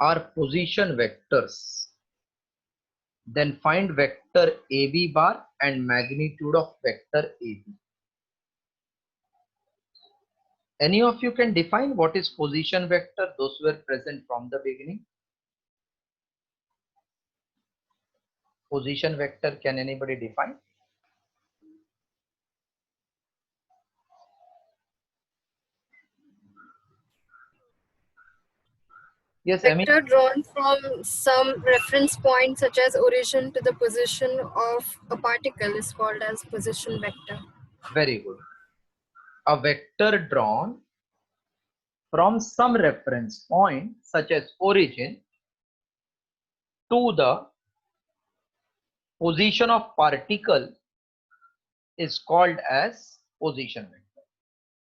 are position vectors, then find vector AB bar and magnitude of vector AB. Any of you can define what is position vector, those who were present from the beginning? Position vector, can anybody define? Yes, Amy. Vector drawn from some reference point such as origin to the position of a particle is called as position vector. Very good. A vector drawn from some reference point such as origin to the position of particle is called as position vector.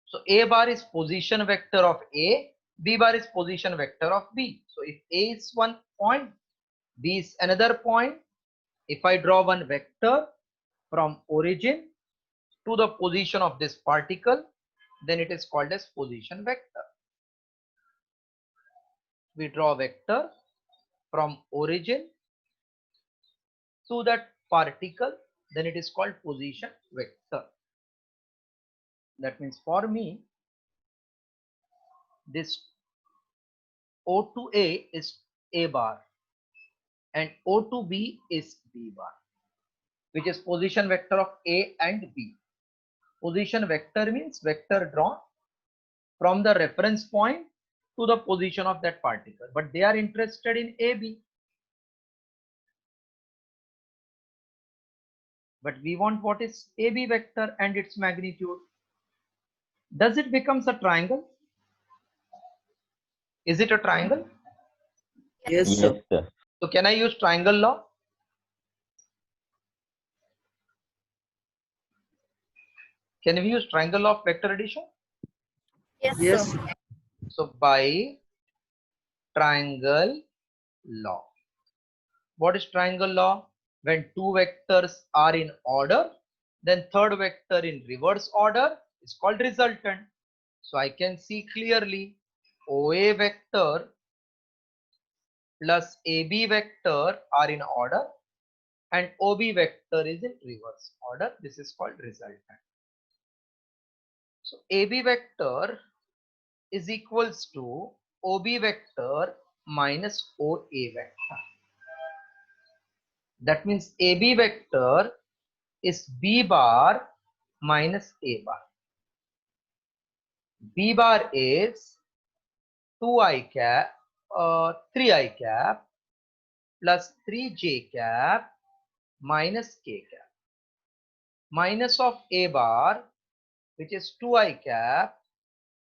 So A bar is position vector of A, B bar is position vector of B. So if A is one point, B is another point. If I draw one vector from origin to the position of this particle, then it is called as position vector. We draw a vector from origin to that particle, then it is called position vector. That means for me, this O to A is A bar and O to B is B bar, which is position vector of A and B. Position vector means vector drawn from the reference point to the position of that particle, but they are interested in AB. But we want what is AB vector and its magnitude. Does it becomes a triangle? Is it a triangle? Yes, Yes, sir. sir. So can I use triangle law? Can we use triangle law of vector addition? Yes, Yes. sir. So by triangle law. What is triangle law? When two vectors are in order, then third vector in reverse order is called resultant. So I can see clearly OA vector plus AB vector are in order and OB vector is in reverse order. This is called resultant. So AB vector is equals to OB vector minus OA vector. That means AB vector is B bar minus A bar. B bar is 2i cap, 3i cap plus 3j cap minus k cap. Minus of A bar, which is 2i cap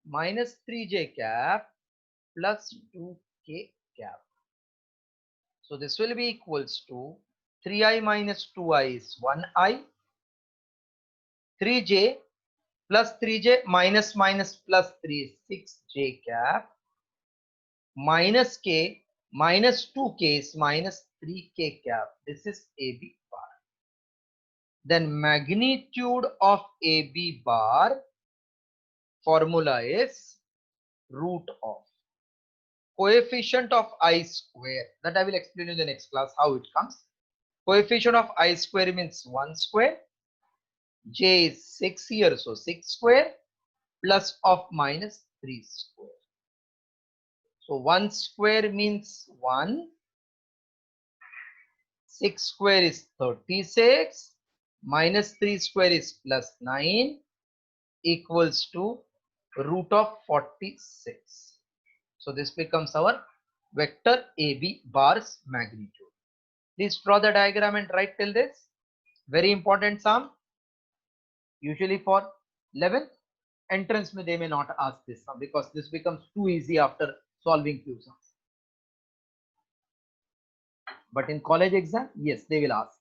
minus 3j cap plus 2k cap. So this will be equals to 3i minus 2i is 1i, 3j plus 3j minus minus plus 3 is 6j cap minus k minus 2k is minus 3k cap. This is AB bar. Then magnitude of AB bar formula is root of coefficient of I square. That I will explain in the next class how it comes. Coefficient of I square means 1 square. J is 6 here, so 6 square plus of minus 3 square. So 1 square means 1. 6 square is 36. Minus 3 square is plus 9 equals to root of 46. So this becomes our vector AB bar's magnitude. Please draw the diagram and write till this. Very important sum. Usually for 11th entrance they may not ask this sum because this becomes too easy after solving few sums. But in college exam, yes, they will ask.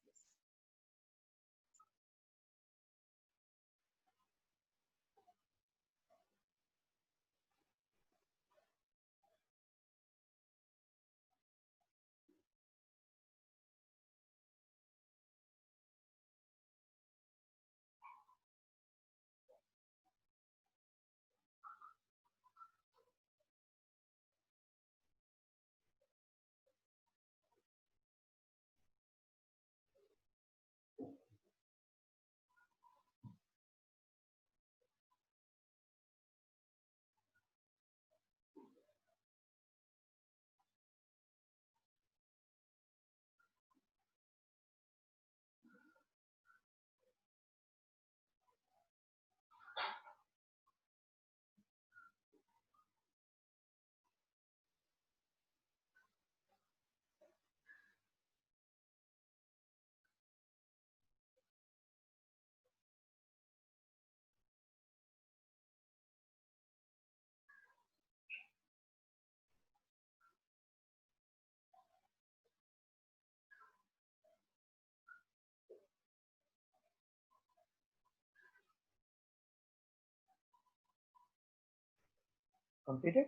Completed?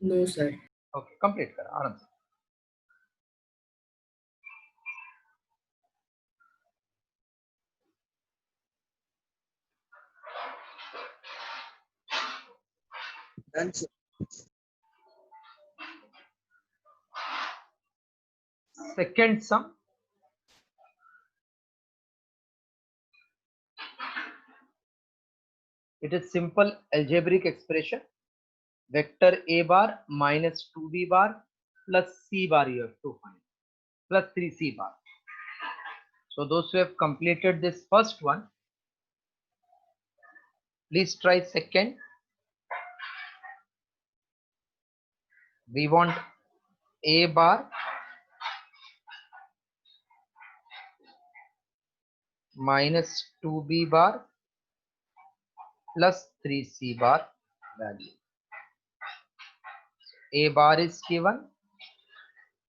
No, sir. Okay, complete करा आराम से. Done, sir. Second sum. It is simple algebraic expression. Vector A bar minus 2B bar plus C bar you have to find. Plus 3C bar. So those who have completed this first one, please try second. We want A bar minus 2B bar plus 3C bar value. A bar is given,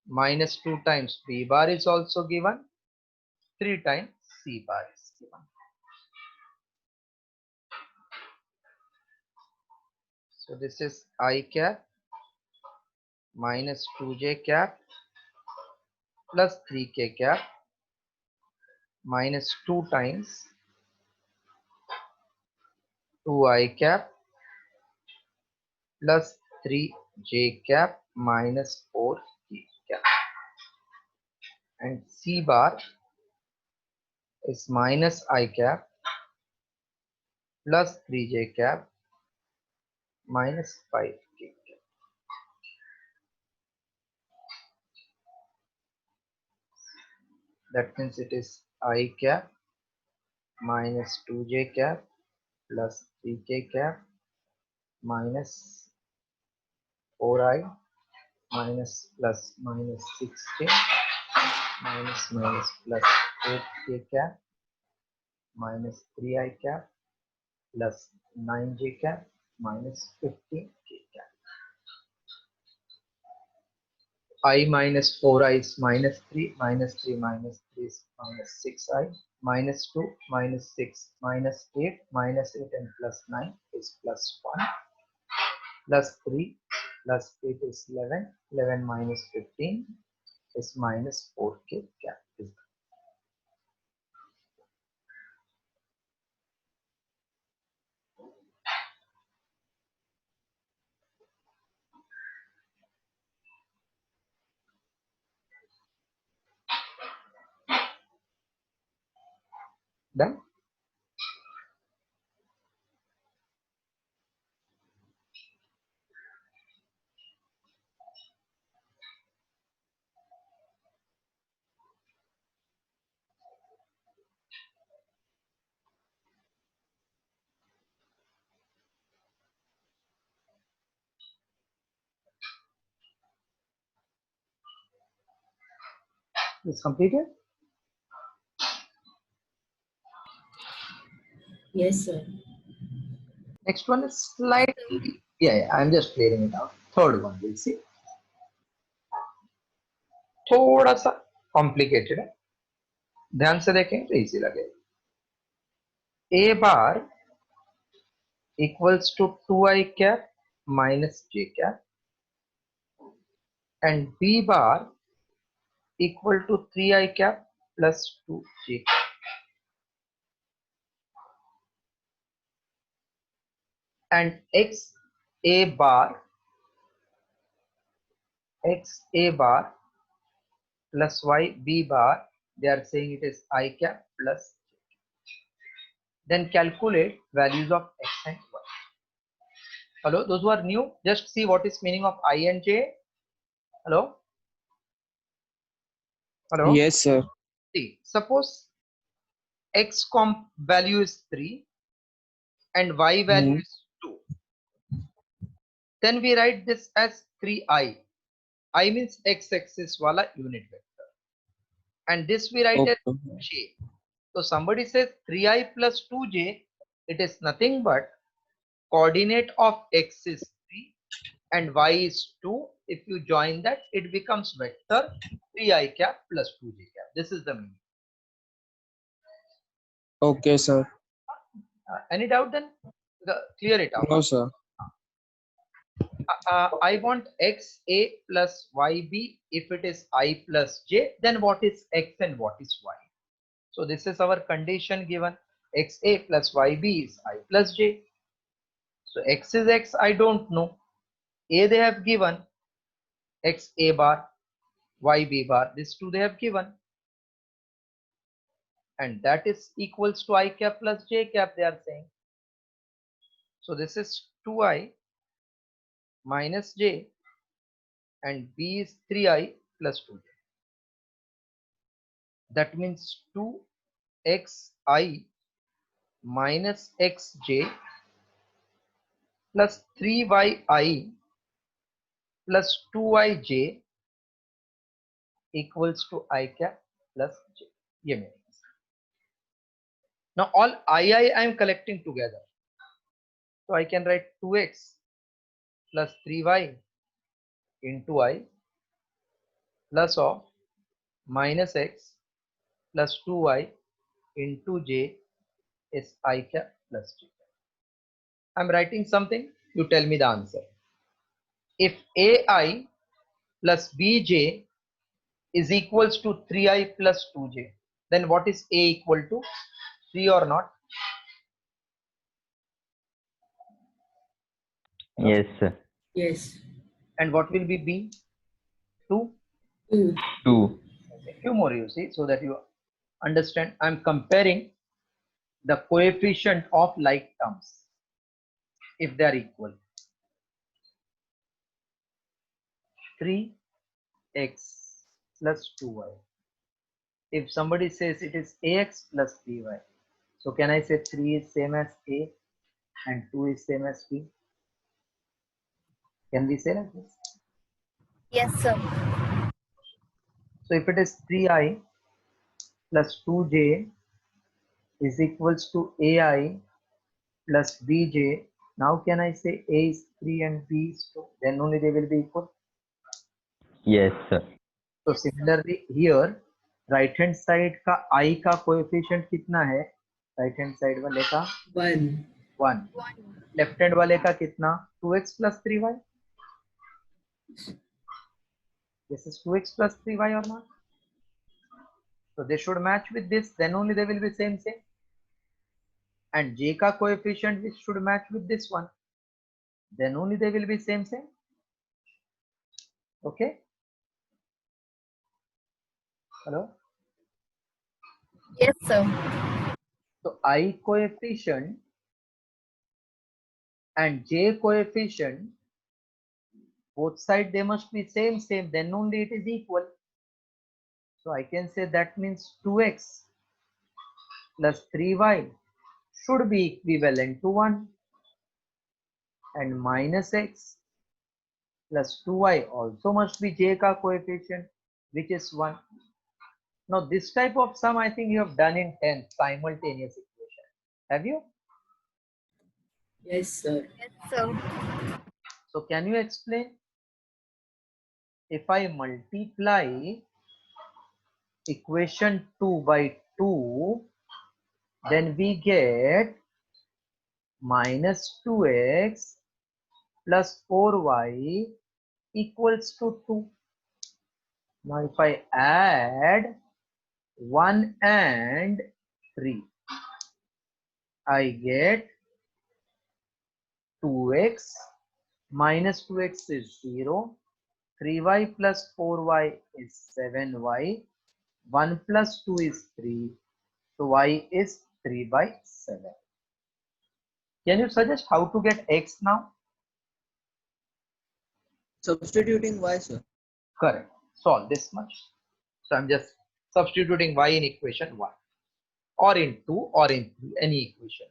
minus 2 times B bar is also given, 3 times C bar is given. So this is I cap minus 2J cap plus 3K cap minus 2 times 2I cap plus 3J cap minus 4K cap. And C bar is minus I cap plus 3J cap minus 5K cap. That means it is I cap minus 2J cap plus 3K cap minus 4I minus plus minus 6K minus minus plus 8K cap minus 3I cap plus 9J cap minus 15K cap. I minus 4I is minus 3 minus 3 minus 3 is minus 6I minus 2 minus 6 minus 8 minus 8 and plus 9 is plus 1 plus 3 plus 8 is 11 11 minus 15 is minus 4K cap. Done? Is completed? Yes, sir. Next one is slightly, I'm just clearing it out. Third one, we'll see. थोड़ा सा complicated है, ध्यान से देखें तो easy लगेगा. A bar equals to 2I cap minus J cap and B bar equal to 3I cap plus 2J cap. And X A bar plus Y B bar, they are saying it is I cap plus J cap. Then calculate values of X and Y. Hello, those who are new, just see what is meaning of I and J. Hello? Hello? Yes, sir. See, suppose X comp value is 3 and Y value is 2. Then we write this as 3I. I means X axis wala unit vector. And this we write as J. So somebody says 3I plus 2J, it is nothing but coordinate of X is 3 and Y is 2. If you join that, it becomes vector 3I cap plus 2J cap. This is the meaning. Okay, sir. Any doubt then? Clear it out. No, sir. I want XA plus YB. If it is I plus J, then what is X and what is Y? So this is our condition given. XA plus YB is I plus J. So X is X, I don't know. A they have given, XA bar, YB bar, these two they have given. And that is equals to I cap plus J cap, they are saying. So this is 2I minus J and B is 3I plus 2J. That means 2xi minus xj plus 3yi plus 2ij equals to I cap plus j. ये मेरे पास. Now all I am collecting together. So I can write 2x plus 3y into I plus of minus x plus 2y into j is I cap plus j. I'm writing something, you tell me the answer. If ai plus bj is equals to 3i plus 2j, then what is a equal to? 3 or not? Yes, sir. Yes. And what will be b? 2? 2. 2. A few more you see, so that you understand. I'm comparing the coefficient of like terms if they are equal. 3x plus 2y. If somebody says it is ax plus by, so can I say 3 is same as a and 2 is same as b? Can we say like this? Yes, sir. So if it is 3i plus 2j is equals to ai plus bj, now can I say a is 3 and b is 2? Then only they will be equal. Yes, sir. So similarly here, right hand side का I का coefficient कितना है? Right hand side वाले का 1. 1. Left hand वाले का कितना? 2x plus 3y. This is 2x plus 3y or not? So they should match with this, then only they will be same. And j ka coefficient which should match with this one, then only they will be same. Okay? Hello? Yes, sir. So I coefficient and j coefficient, both sides they must be same, then only it is equal. So I can say that means 2x plus 3y should be equivalent to 1, and minus x plus 2y also must be j ka coefficient, which is 1. Now this type of sum I think you have done in 10th, simultaneous equation. Have you? Yes, sir. Yes, sir. So can you explain? If I multiply equation 2 by 2, then we get minus 2x plus 4y equals to 2. Now if I add 1 and 3, I get 2x minus 2x is 0, 3y plus 4y is 7y, 1 plus 2 is 3, so y is 3 by 7. Can you suggest how to get x now? Substituting y, sir. Correct. Solve this much. So I'm just substituting y in equation 1 or in 2 or in 3, any equation.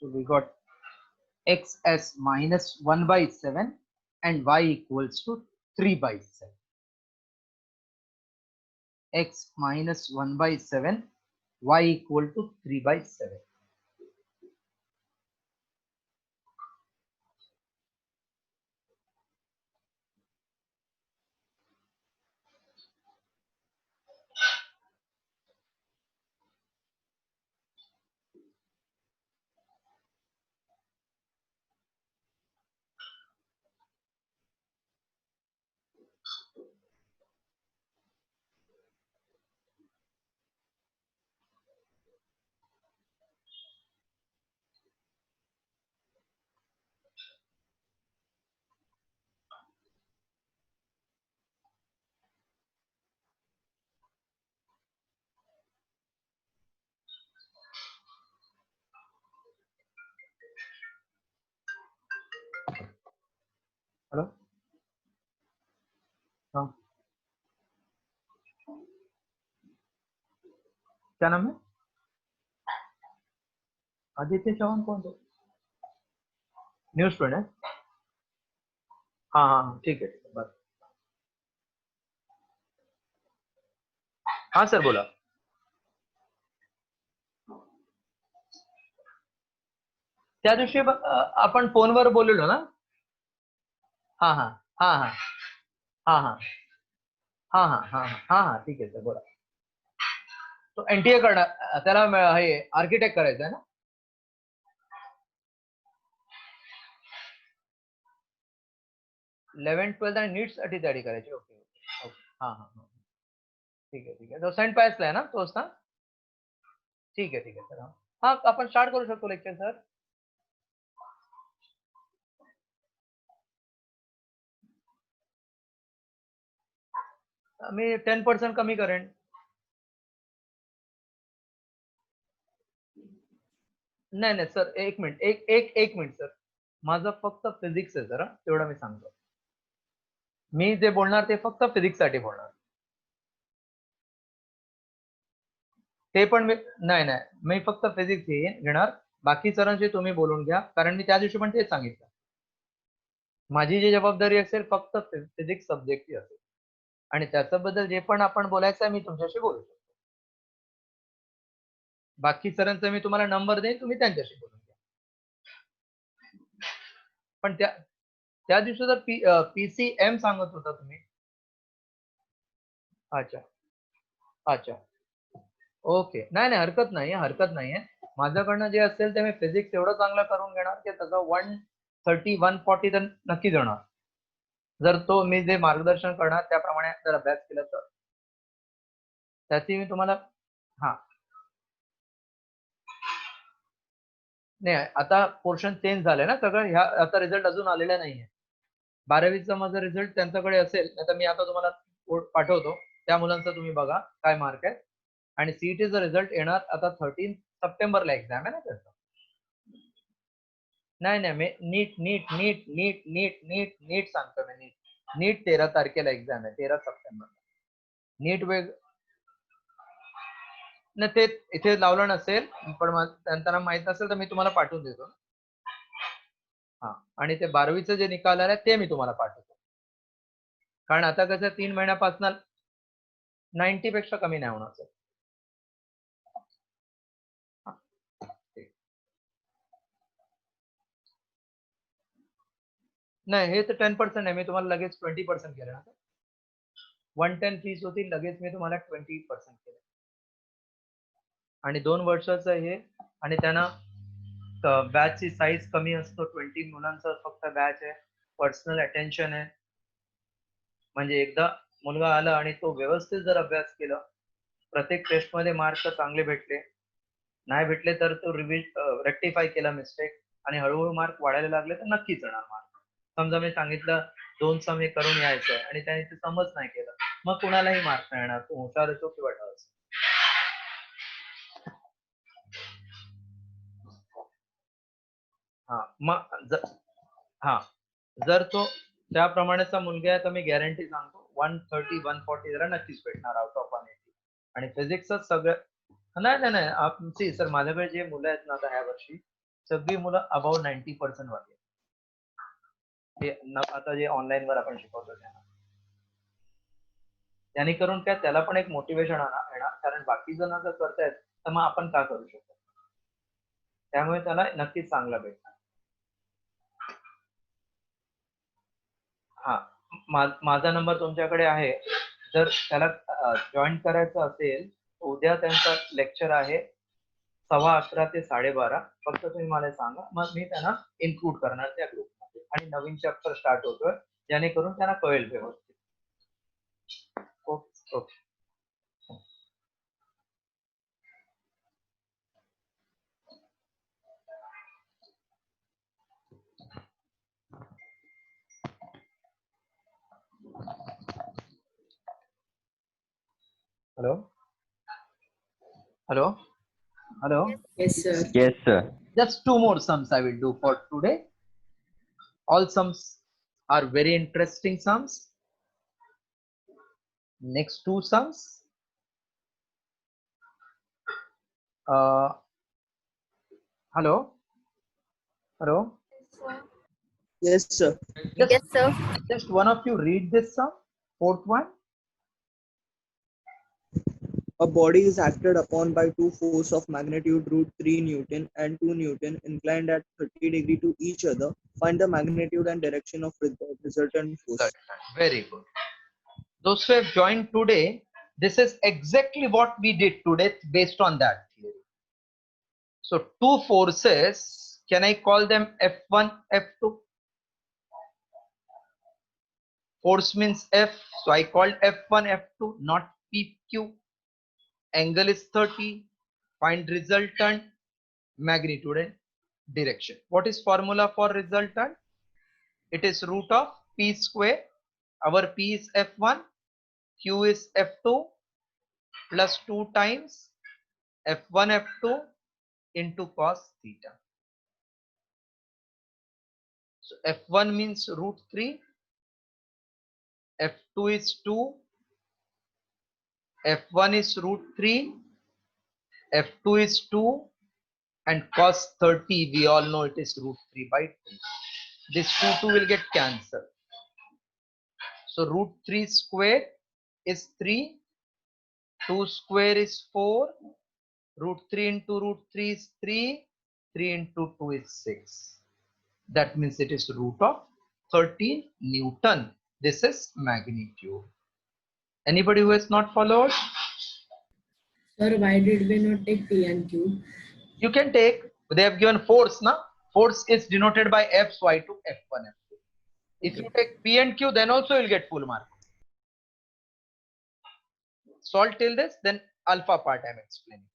So we got x as minus 1 by 7 and y equals to 3 by 7. X minus 1 by 7, y equal to 3 by 7. Hello, हाँ, क्या नाम है? आदित्य चौहान कौन तो? New student है? हाँ हाँ हाँ, ठीक है बस. हाँ सर बोला. त्या दिवशी आपण फोनवर बोललेलो ना. हाँ हाँ हाँ हाँ हाँ हाँ हाँ हाँ हाँ हाँ हाँ ठीक आहे सर बोला. तो एनटीए करणार त्याला हे आर्किटेक्ट करायचं आहे ना. 11th 12th आणि नीट साठी तयारी करायची. ओके ओके ओके हाँ हाँ हाँ ठीक आहे. तो सेंट पायसला आहे ना तोच ना. ठीक आहे सर. हाँ हाँ आपण स्टार्ट करू शकतो लेक्चर सर. मी 10% कमी करेन. नाही नाही सर एक मिनिट एक मिनिट सर. माझं फक्त फिजिक्स आहे सर, तेवढं मी सांगतो. मी जे बोलणार ते फक्त फिजिक्स साठी बोलणार. ते पण नाही मी फक्त फिजिक्स घेणार. बाकी सरांशी तुम्ही बोलून घ्या, कारण मी त्या दिवशी पण तेच सांगितलं. माझी जी जबाबदारी असेल फक्त फिजिक्स सब्जेक्टची असेल आणि त्याच्याबद्दल जे पण आपण बोलायचं आहे मी तुमच्याशी बोलू शकतो. बाकी सरांचा मी तुम्हाला नंबर देईन, तुम्ही त्यांच्याशी बोलून घ्या. पण त्या दिवशी जर पीसीएम सांगत होता तुम्ही. अच्छा अच्छा ओके. नाही हरकत नाहीये. माझ्याकडनं जे असेल ते मी फिजिक्स एवढं चांगलं करून घेणार की त्याचा 130 140 तर नक्की जाणार. जर तो मी जे मार्गदर्शन करणार त्याप्रमाणे जर अभ्यास केला तर. त्याची मी तुम्हाला हा नाही आता पोर्शन चेंज झालंय ना सगळं. ह्या आता रिझल्ट अजून आलेला नाहीये. 12वीचा माझा रिझल्ट त्यांच्याकडे असेल, तर मी आता तुम्हाला पाठवतो. त्या मुलांचा तुम्ही बघा काय मार्क आहे. आणि सीईटीचा रिझल्ट येणार आता 13 सप्टेंबरला एक्झाम आहे ना त्याचा. नाही मी नीट सांगतो मी. नीट 13 तारखेला एक्झाम आहे, 13 सप्टेंबर. नीट वेग नाही ते इथे लावलं नसेल, पण त्यांना माहित नसेल तर मी तुम्हाला पाठवून देतो. हा आणि ते 12वीचे जे निकाल आले ते मी तुम्हाला पाठवतो. कारण आता कसं 3 महिन्यापासून 90 पेक्षा कमी नाही होणार सर. नाही हे तर 10% आहे. मी तुम्हाला लगेच 20% केलं ना. 110 फीस होती, लगेच मी तुम्हाला 20% केलं. आणि 2 वर्षाचं हे आणि त्यांना बॅचची साईज कमी असतो. 20 मुलांचा फक्त बॅच आहे. पर्सनल अटेन्शन आहे. म्हणजे एकदा मुलगा आला आणि तो व्यवस्थित जर अभ्यास केला, प्रत्येक टेस्ट मध्ये मार्क चांगले भेटले, नाही भेटले तर तो रेक्टिफाय केला मिस्टेक आणि हळूहळू मार्क वाढायला लागले तर नक्कीच येणार मार्क. समजा मी सांगितलं 2 सम हे करून यायचं आणि त्याने ते समज नाही केलं, मग कुणालाही मार्क नाही येणार. तो हुशार असो किंवा ढ असो. हा मग जर तो त्याप्रमाणेचा मुलगा आहे तर मी गॅरंटी सांगतो 130 140 जरा नक्कीच भेटणार आउट ऑफ 180. आणि फिजिक्सच सगळं नाही सर माझ्याकडे जे मुलं आहेत ना आता ह्या वर्षी सगळी मुलं अबाव 90% वाले आता जे ऑनलाईन वर आपण शिकवतो त्यांनी करून काय त्याला पण एक मोटिवेशन येणार, कारण बाकी जण जर करतायत तर मग आपण का करू शकतो. त्यामुळे त्याला नक्कीच चांगला भेटणार. हा, माझा नंबर तुमच्याकडे आहे. जर त्याला जॉईन करायचं असेल, उद्या त्यांचा लेक्चर आहे 11:15 ते 12:30. फक्त तुम्ही मला सांगा, मग मी त्यांना इन्क्लूड करणार त्या ग्रुपमध्ये. आणि नवीन चॅप्टर स्टार्ट होतोय, जेणेकरून त्यांना कळेल व्यवस्थित. Okay okay. Hello? Hello? Hello? Yes, sir. Yes, sir. Just two more sums I will do for today. All sums are very interesting sums. Next two sums. Hello? Hello? Yes, sir. Yes, sir. Just one of you read this sum. Fourth one. A body is acted upon by two forces of magnitude √3 Newton and 2 Newton inclined at 30 degrees to each other. Find the magnitude and direction of resultant force. Very good. Those who have joined today, this is exactly what we did today based on that theory. So two forces, can I call them F1, F2? Force means F, so I called F1, F2, not PQ. Angle is 30. Find resultant, magnitude and direction. What is formula for resultant? It is root of P square. Our P is F1, Q is F2 plus 2 times F1, F2 into cos theta. So F1 means √3, F2 is 2, F1 is √3, F2 is 2, and cos 30, we all know it is √3 by 2. This 2 will get cancelled. So √3 square is 3, 2 square is 4, √3 into √3 is 3, 3 into 2 is 6. That means it is root of 13 Newton. This is magnitude. Anybody who has not followed? Sir, why did we not take P and Q? You can take, they have given force now. Force is denoted by F, so I took F1, F2. If you take P and Q, then also you'll get full mark. Solve till this, then alpha part I'm explaining.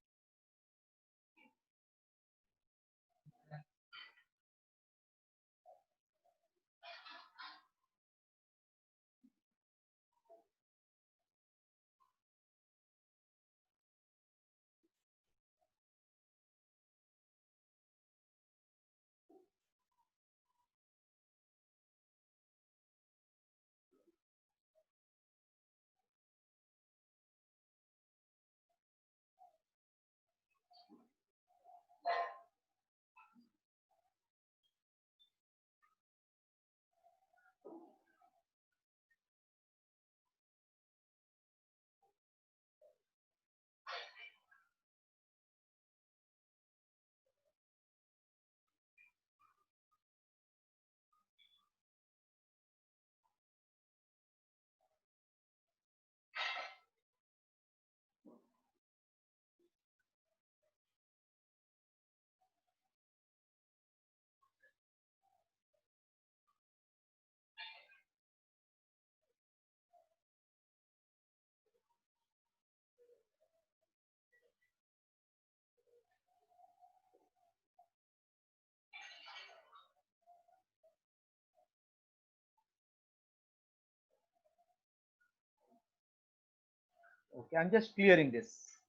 Okay, I'm just clearing this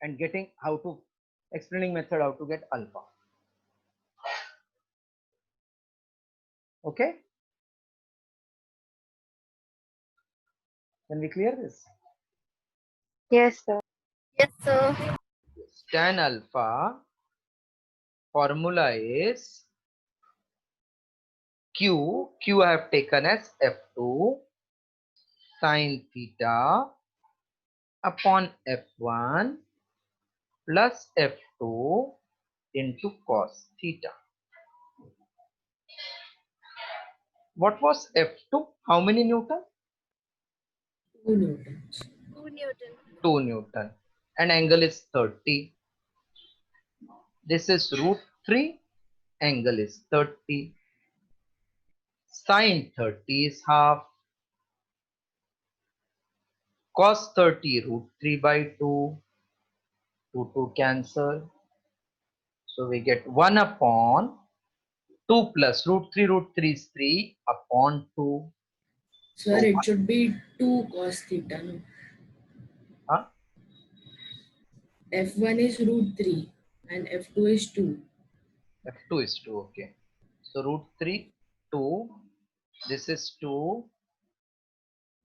and getting how to, explaining method how to get alpha. Okay? Can we clear this? Yes, sir. Yes, sir. Tan alpha formula is Q I have taken as F2 sine theta upon F1 plus F2 into cos theta. What was F2? How many Newton? 2 newtons. 2 Newton. 2 Newton. And angle is 30. This is root 3. Angle is 30. Sine 30 is half. Cos 30 root 3 by 2. 2 cancel. So we get 1 upon 2 plus root 3 is 3 upon 2. Sir, So, it should be 2 cos theta. No? huh? F1 is root 3 and F2 is 2. F2 is 2, okay. So root 3, 2. This is 2.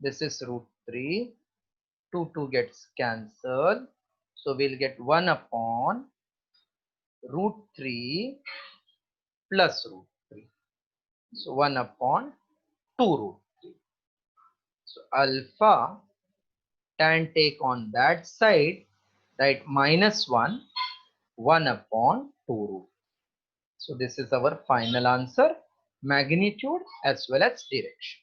This is root 3. 2 gets cancelled. So we'll get 1 upon root 3 plus root 3. So 1 upon 2 root 3. So alpha tan take on that side, right, minus 1, 1 upon 2 root. So this is our final answer, magnitude as well as direction.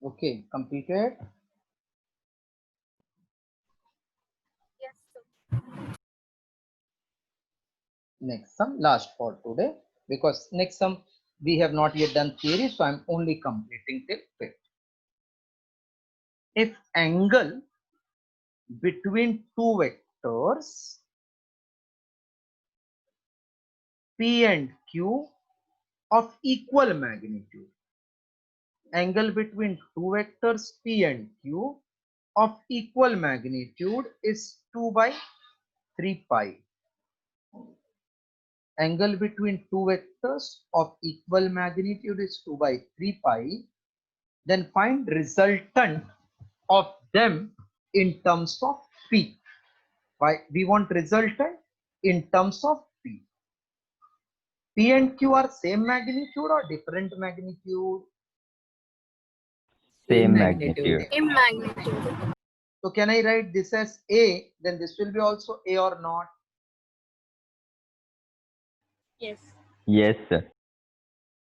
Okay, completed. Yes, sir. Next sum, last for today, because next sum we have not yet done theory, so I'm only completing till fifth. If angle between two vectors P and Q of equal magnitude, angle between two vectors P and Q of equal magnitude is 2 by 3 pi. Angle between two vectors of equal magnitude is 2 by 3 pi. Then find resultant of them in terms of P. Why we want resultant in terms of P. P and Q are same magnitude or different magnitude? Same magnitude. Same magnitude. So can I write this as A? Then this will be also A or not? Yes. Yes, sir.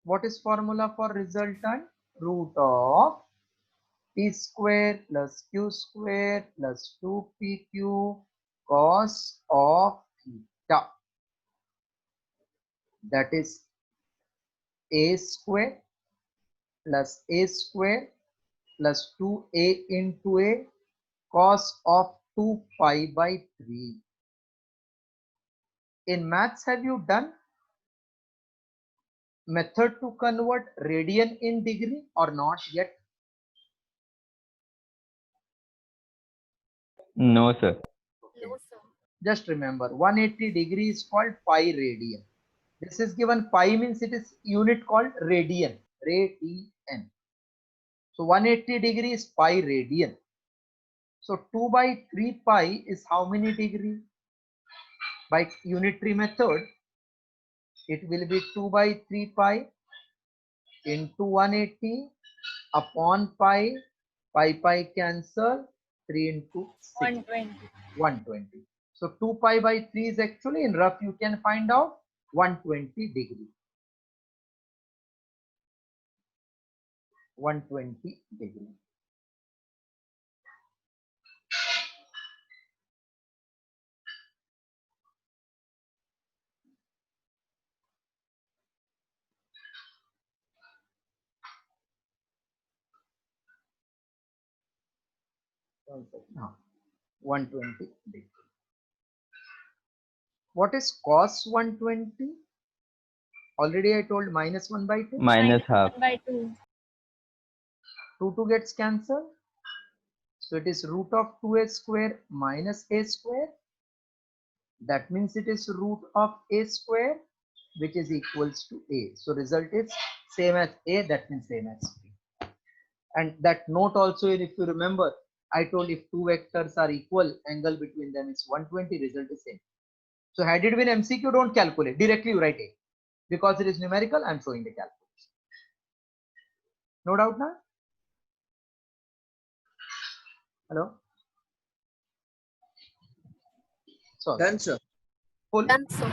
What is formula for resultant? Root of P square plus Q square plus 2PQ cos of theta. That is A square plus A square plus 2A into A cos of 2 pi by 3. In maths, have you done method to convert radian in degree or not yet? No, sir. No, sir. Just remember 180 degrees is called pi radian. This is given pi means it is unit called radian. Radian. So 180 degrees is pi radian. So 2 by 3 pi is how many degree? By unitary method, it will be 2 by 3 pi into 180 upon pi, pi cancel, 3 into 6. 120. 120. So 2 pi by 3 is actually, in rough you can find out 120 degree. 120 degree. Now 120 degree. What is cos 120? Already I told minus 1 by 2. Minus half. 1 by 2. 2 gets cancelled. So it is root of 2a square minus a square. That means it is root of a square, which is equals to a. So result is same as a, that means same as b. And that note also, if you remember, I told if two vectors are equal, angle between them is 120, result is same. So had it been MCQ, don't calculate, directly you write a. Because it is numerical, I am showing the calculation. No doubt now? Hello? So Done, sir. full. Done, sir.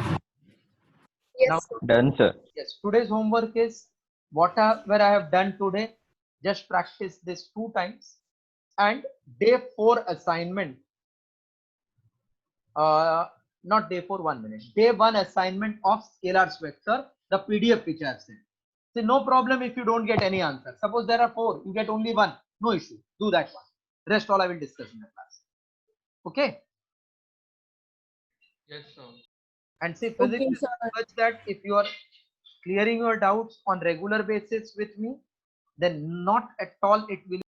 Yes, Now, sir. Done, sir. yes, today's homework is whatever I have done today, just practice this 2 times. And day 4 assignment, not day 4, 1 minute, day 1 assignment of scalars vector, the PDF which I have sent. See, no problem if you don't get any answer. Suppose there are 4, you get only 1, no issue, do that one. Rest all I will discuss in the class. Okay? Yes, sir. And see, physics is such that if you are clearing your doubts on regular basis with me, then not at all it will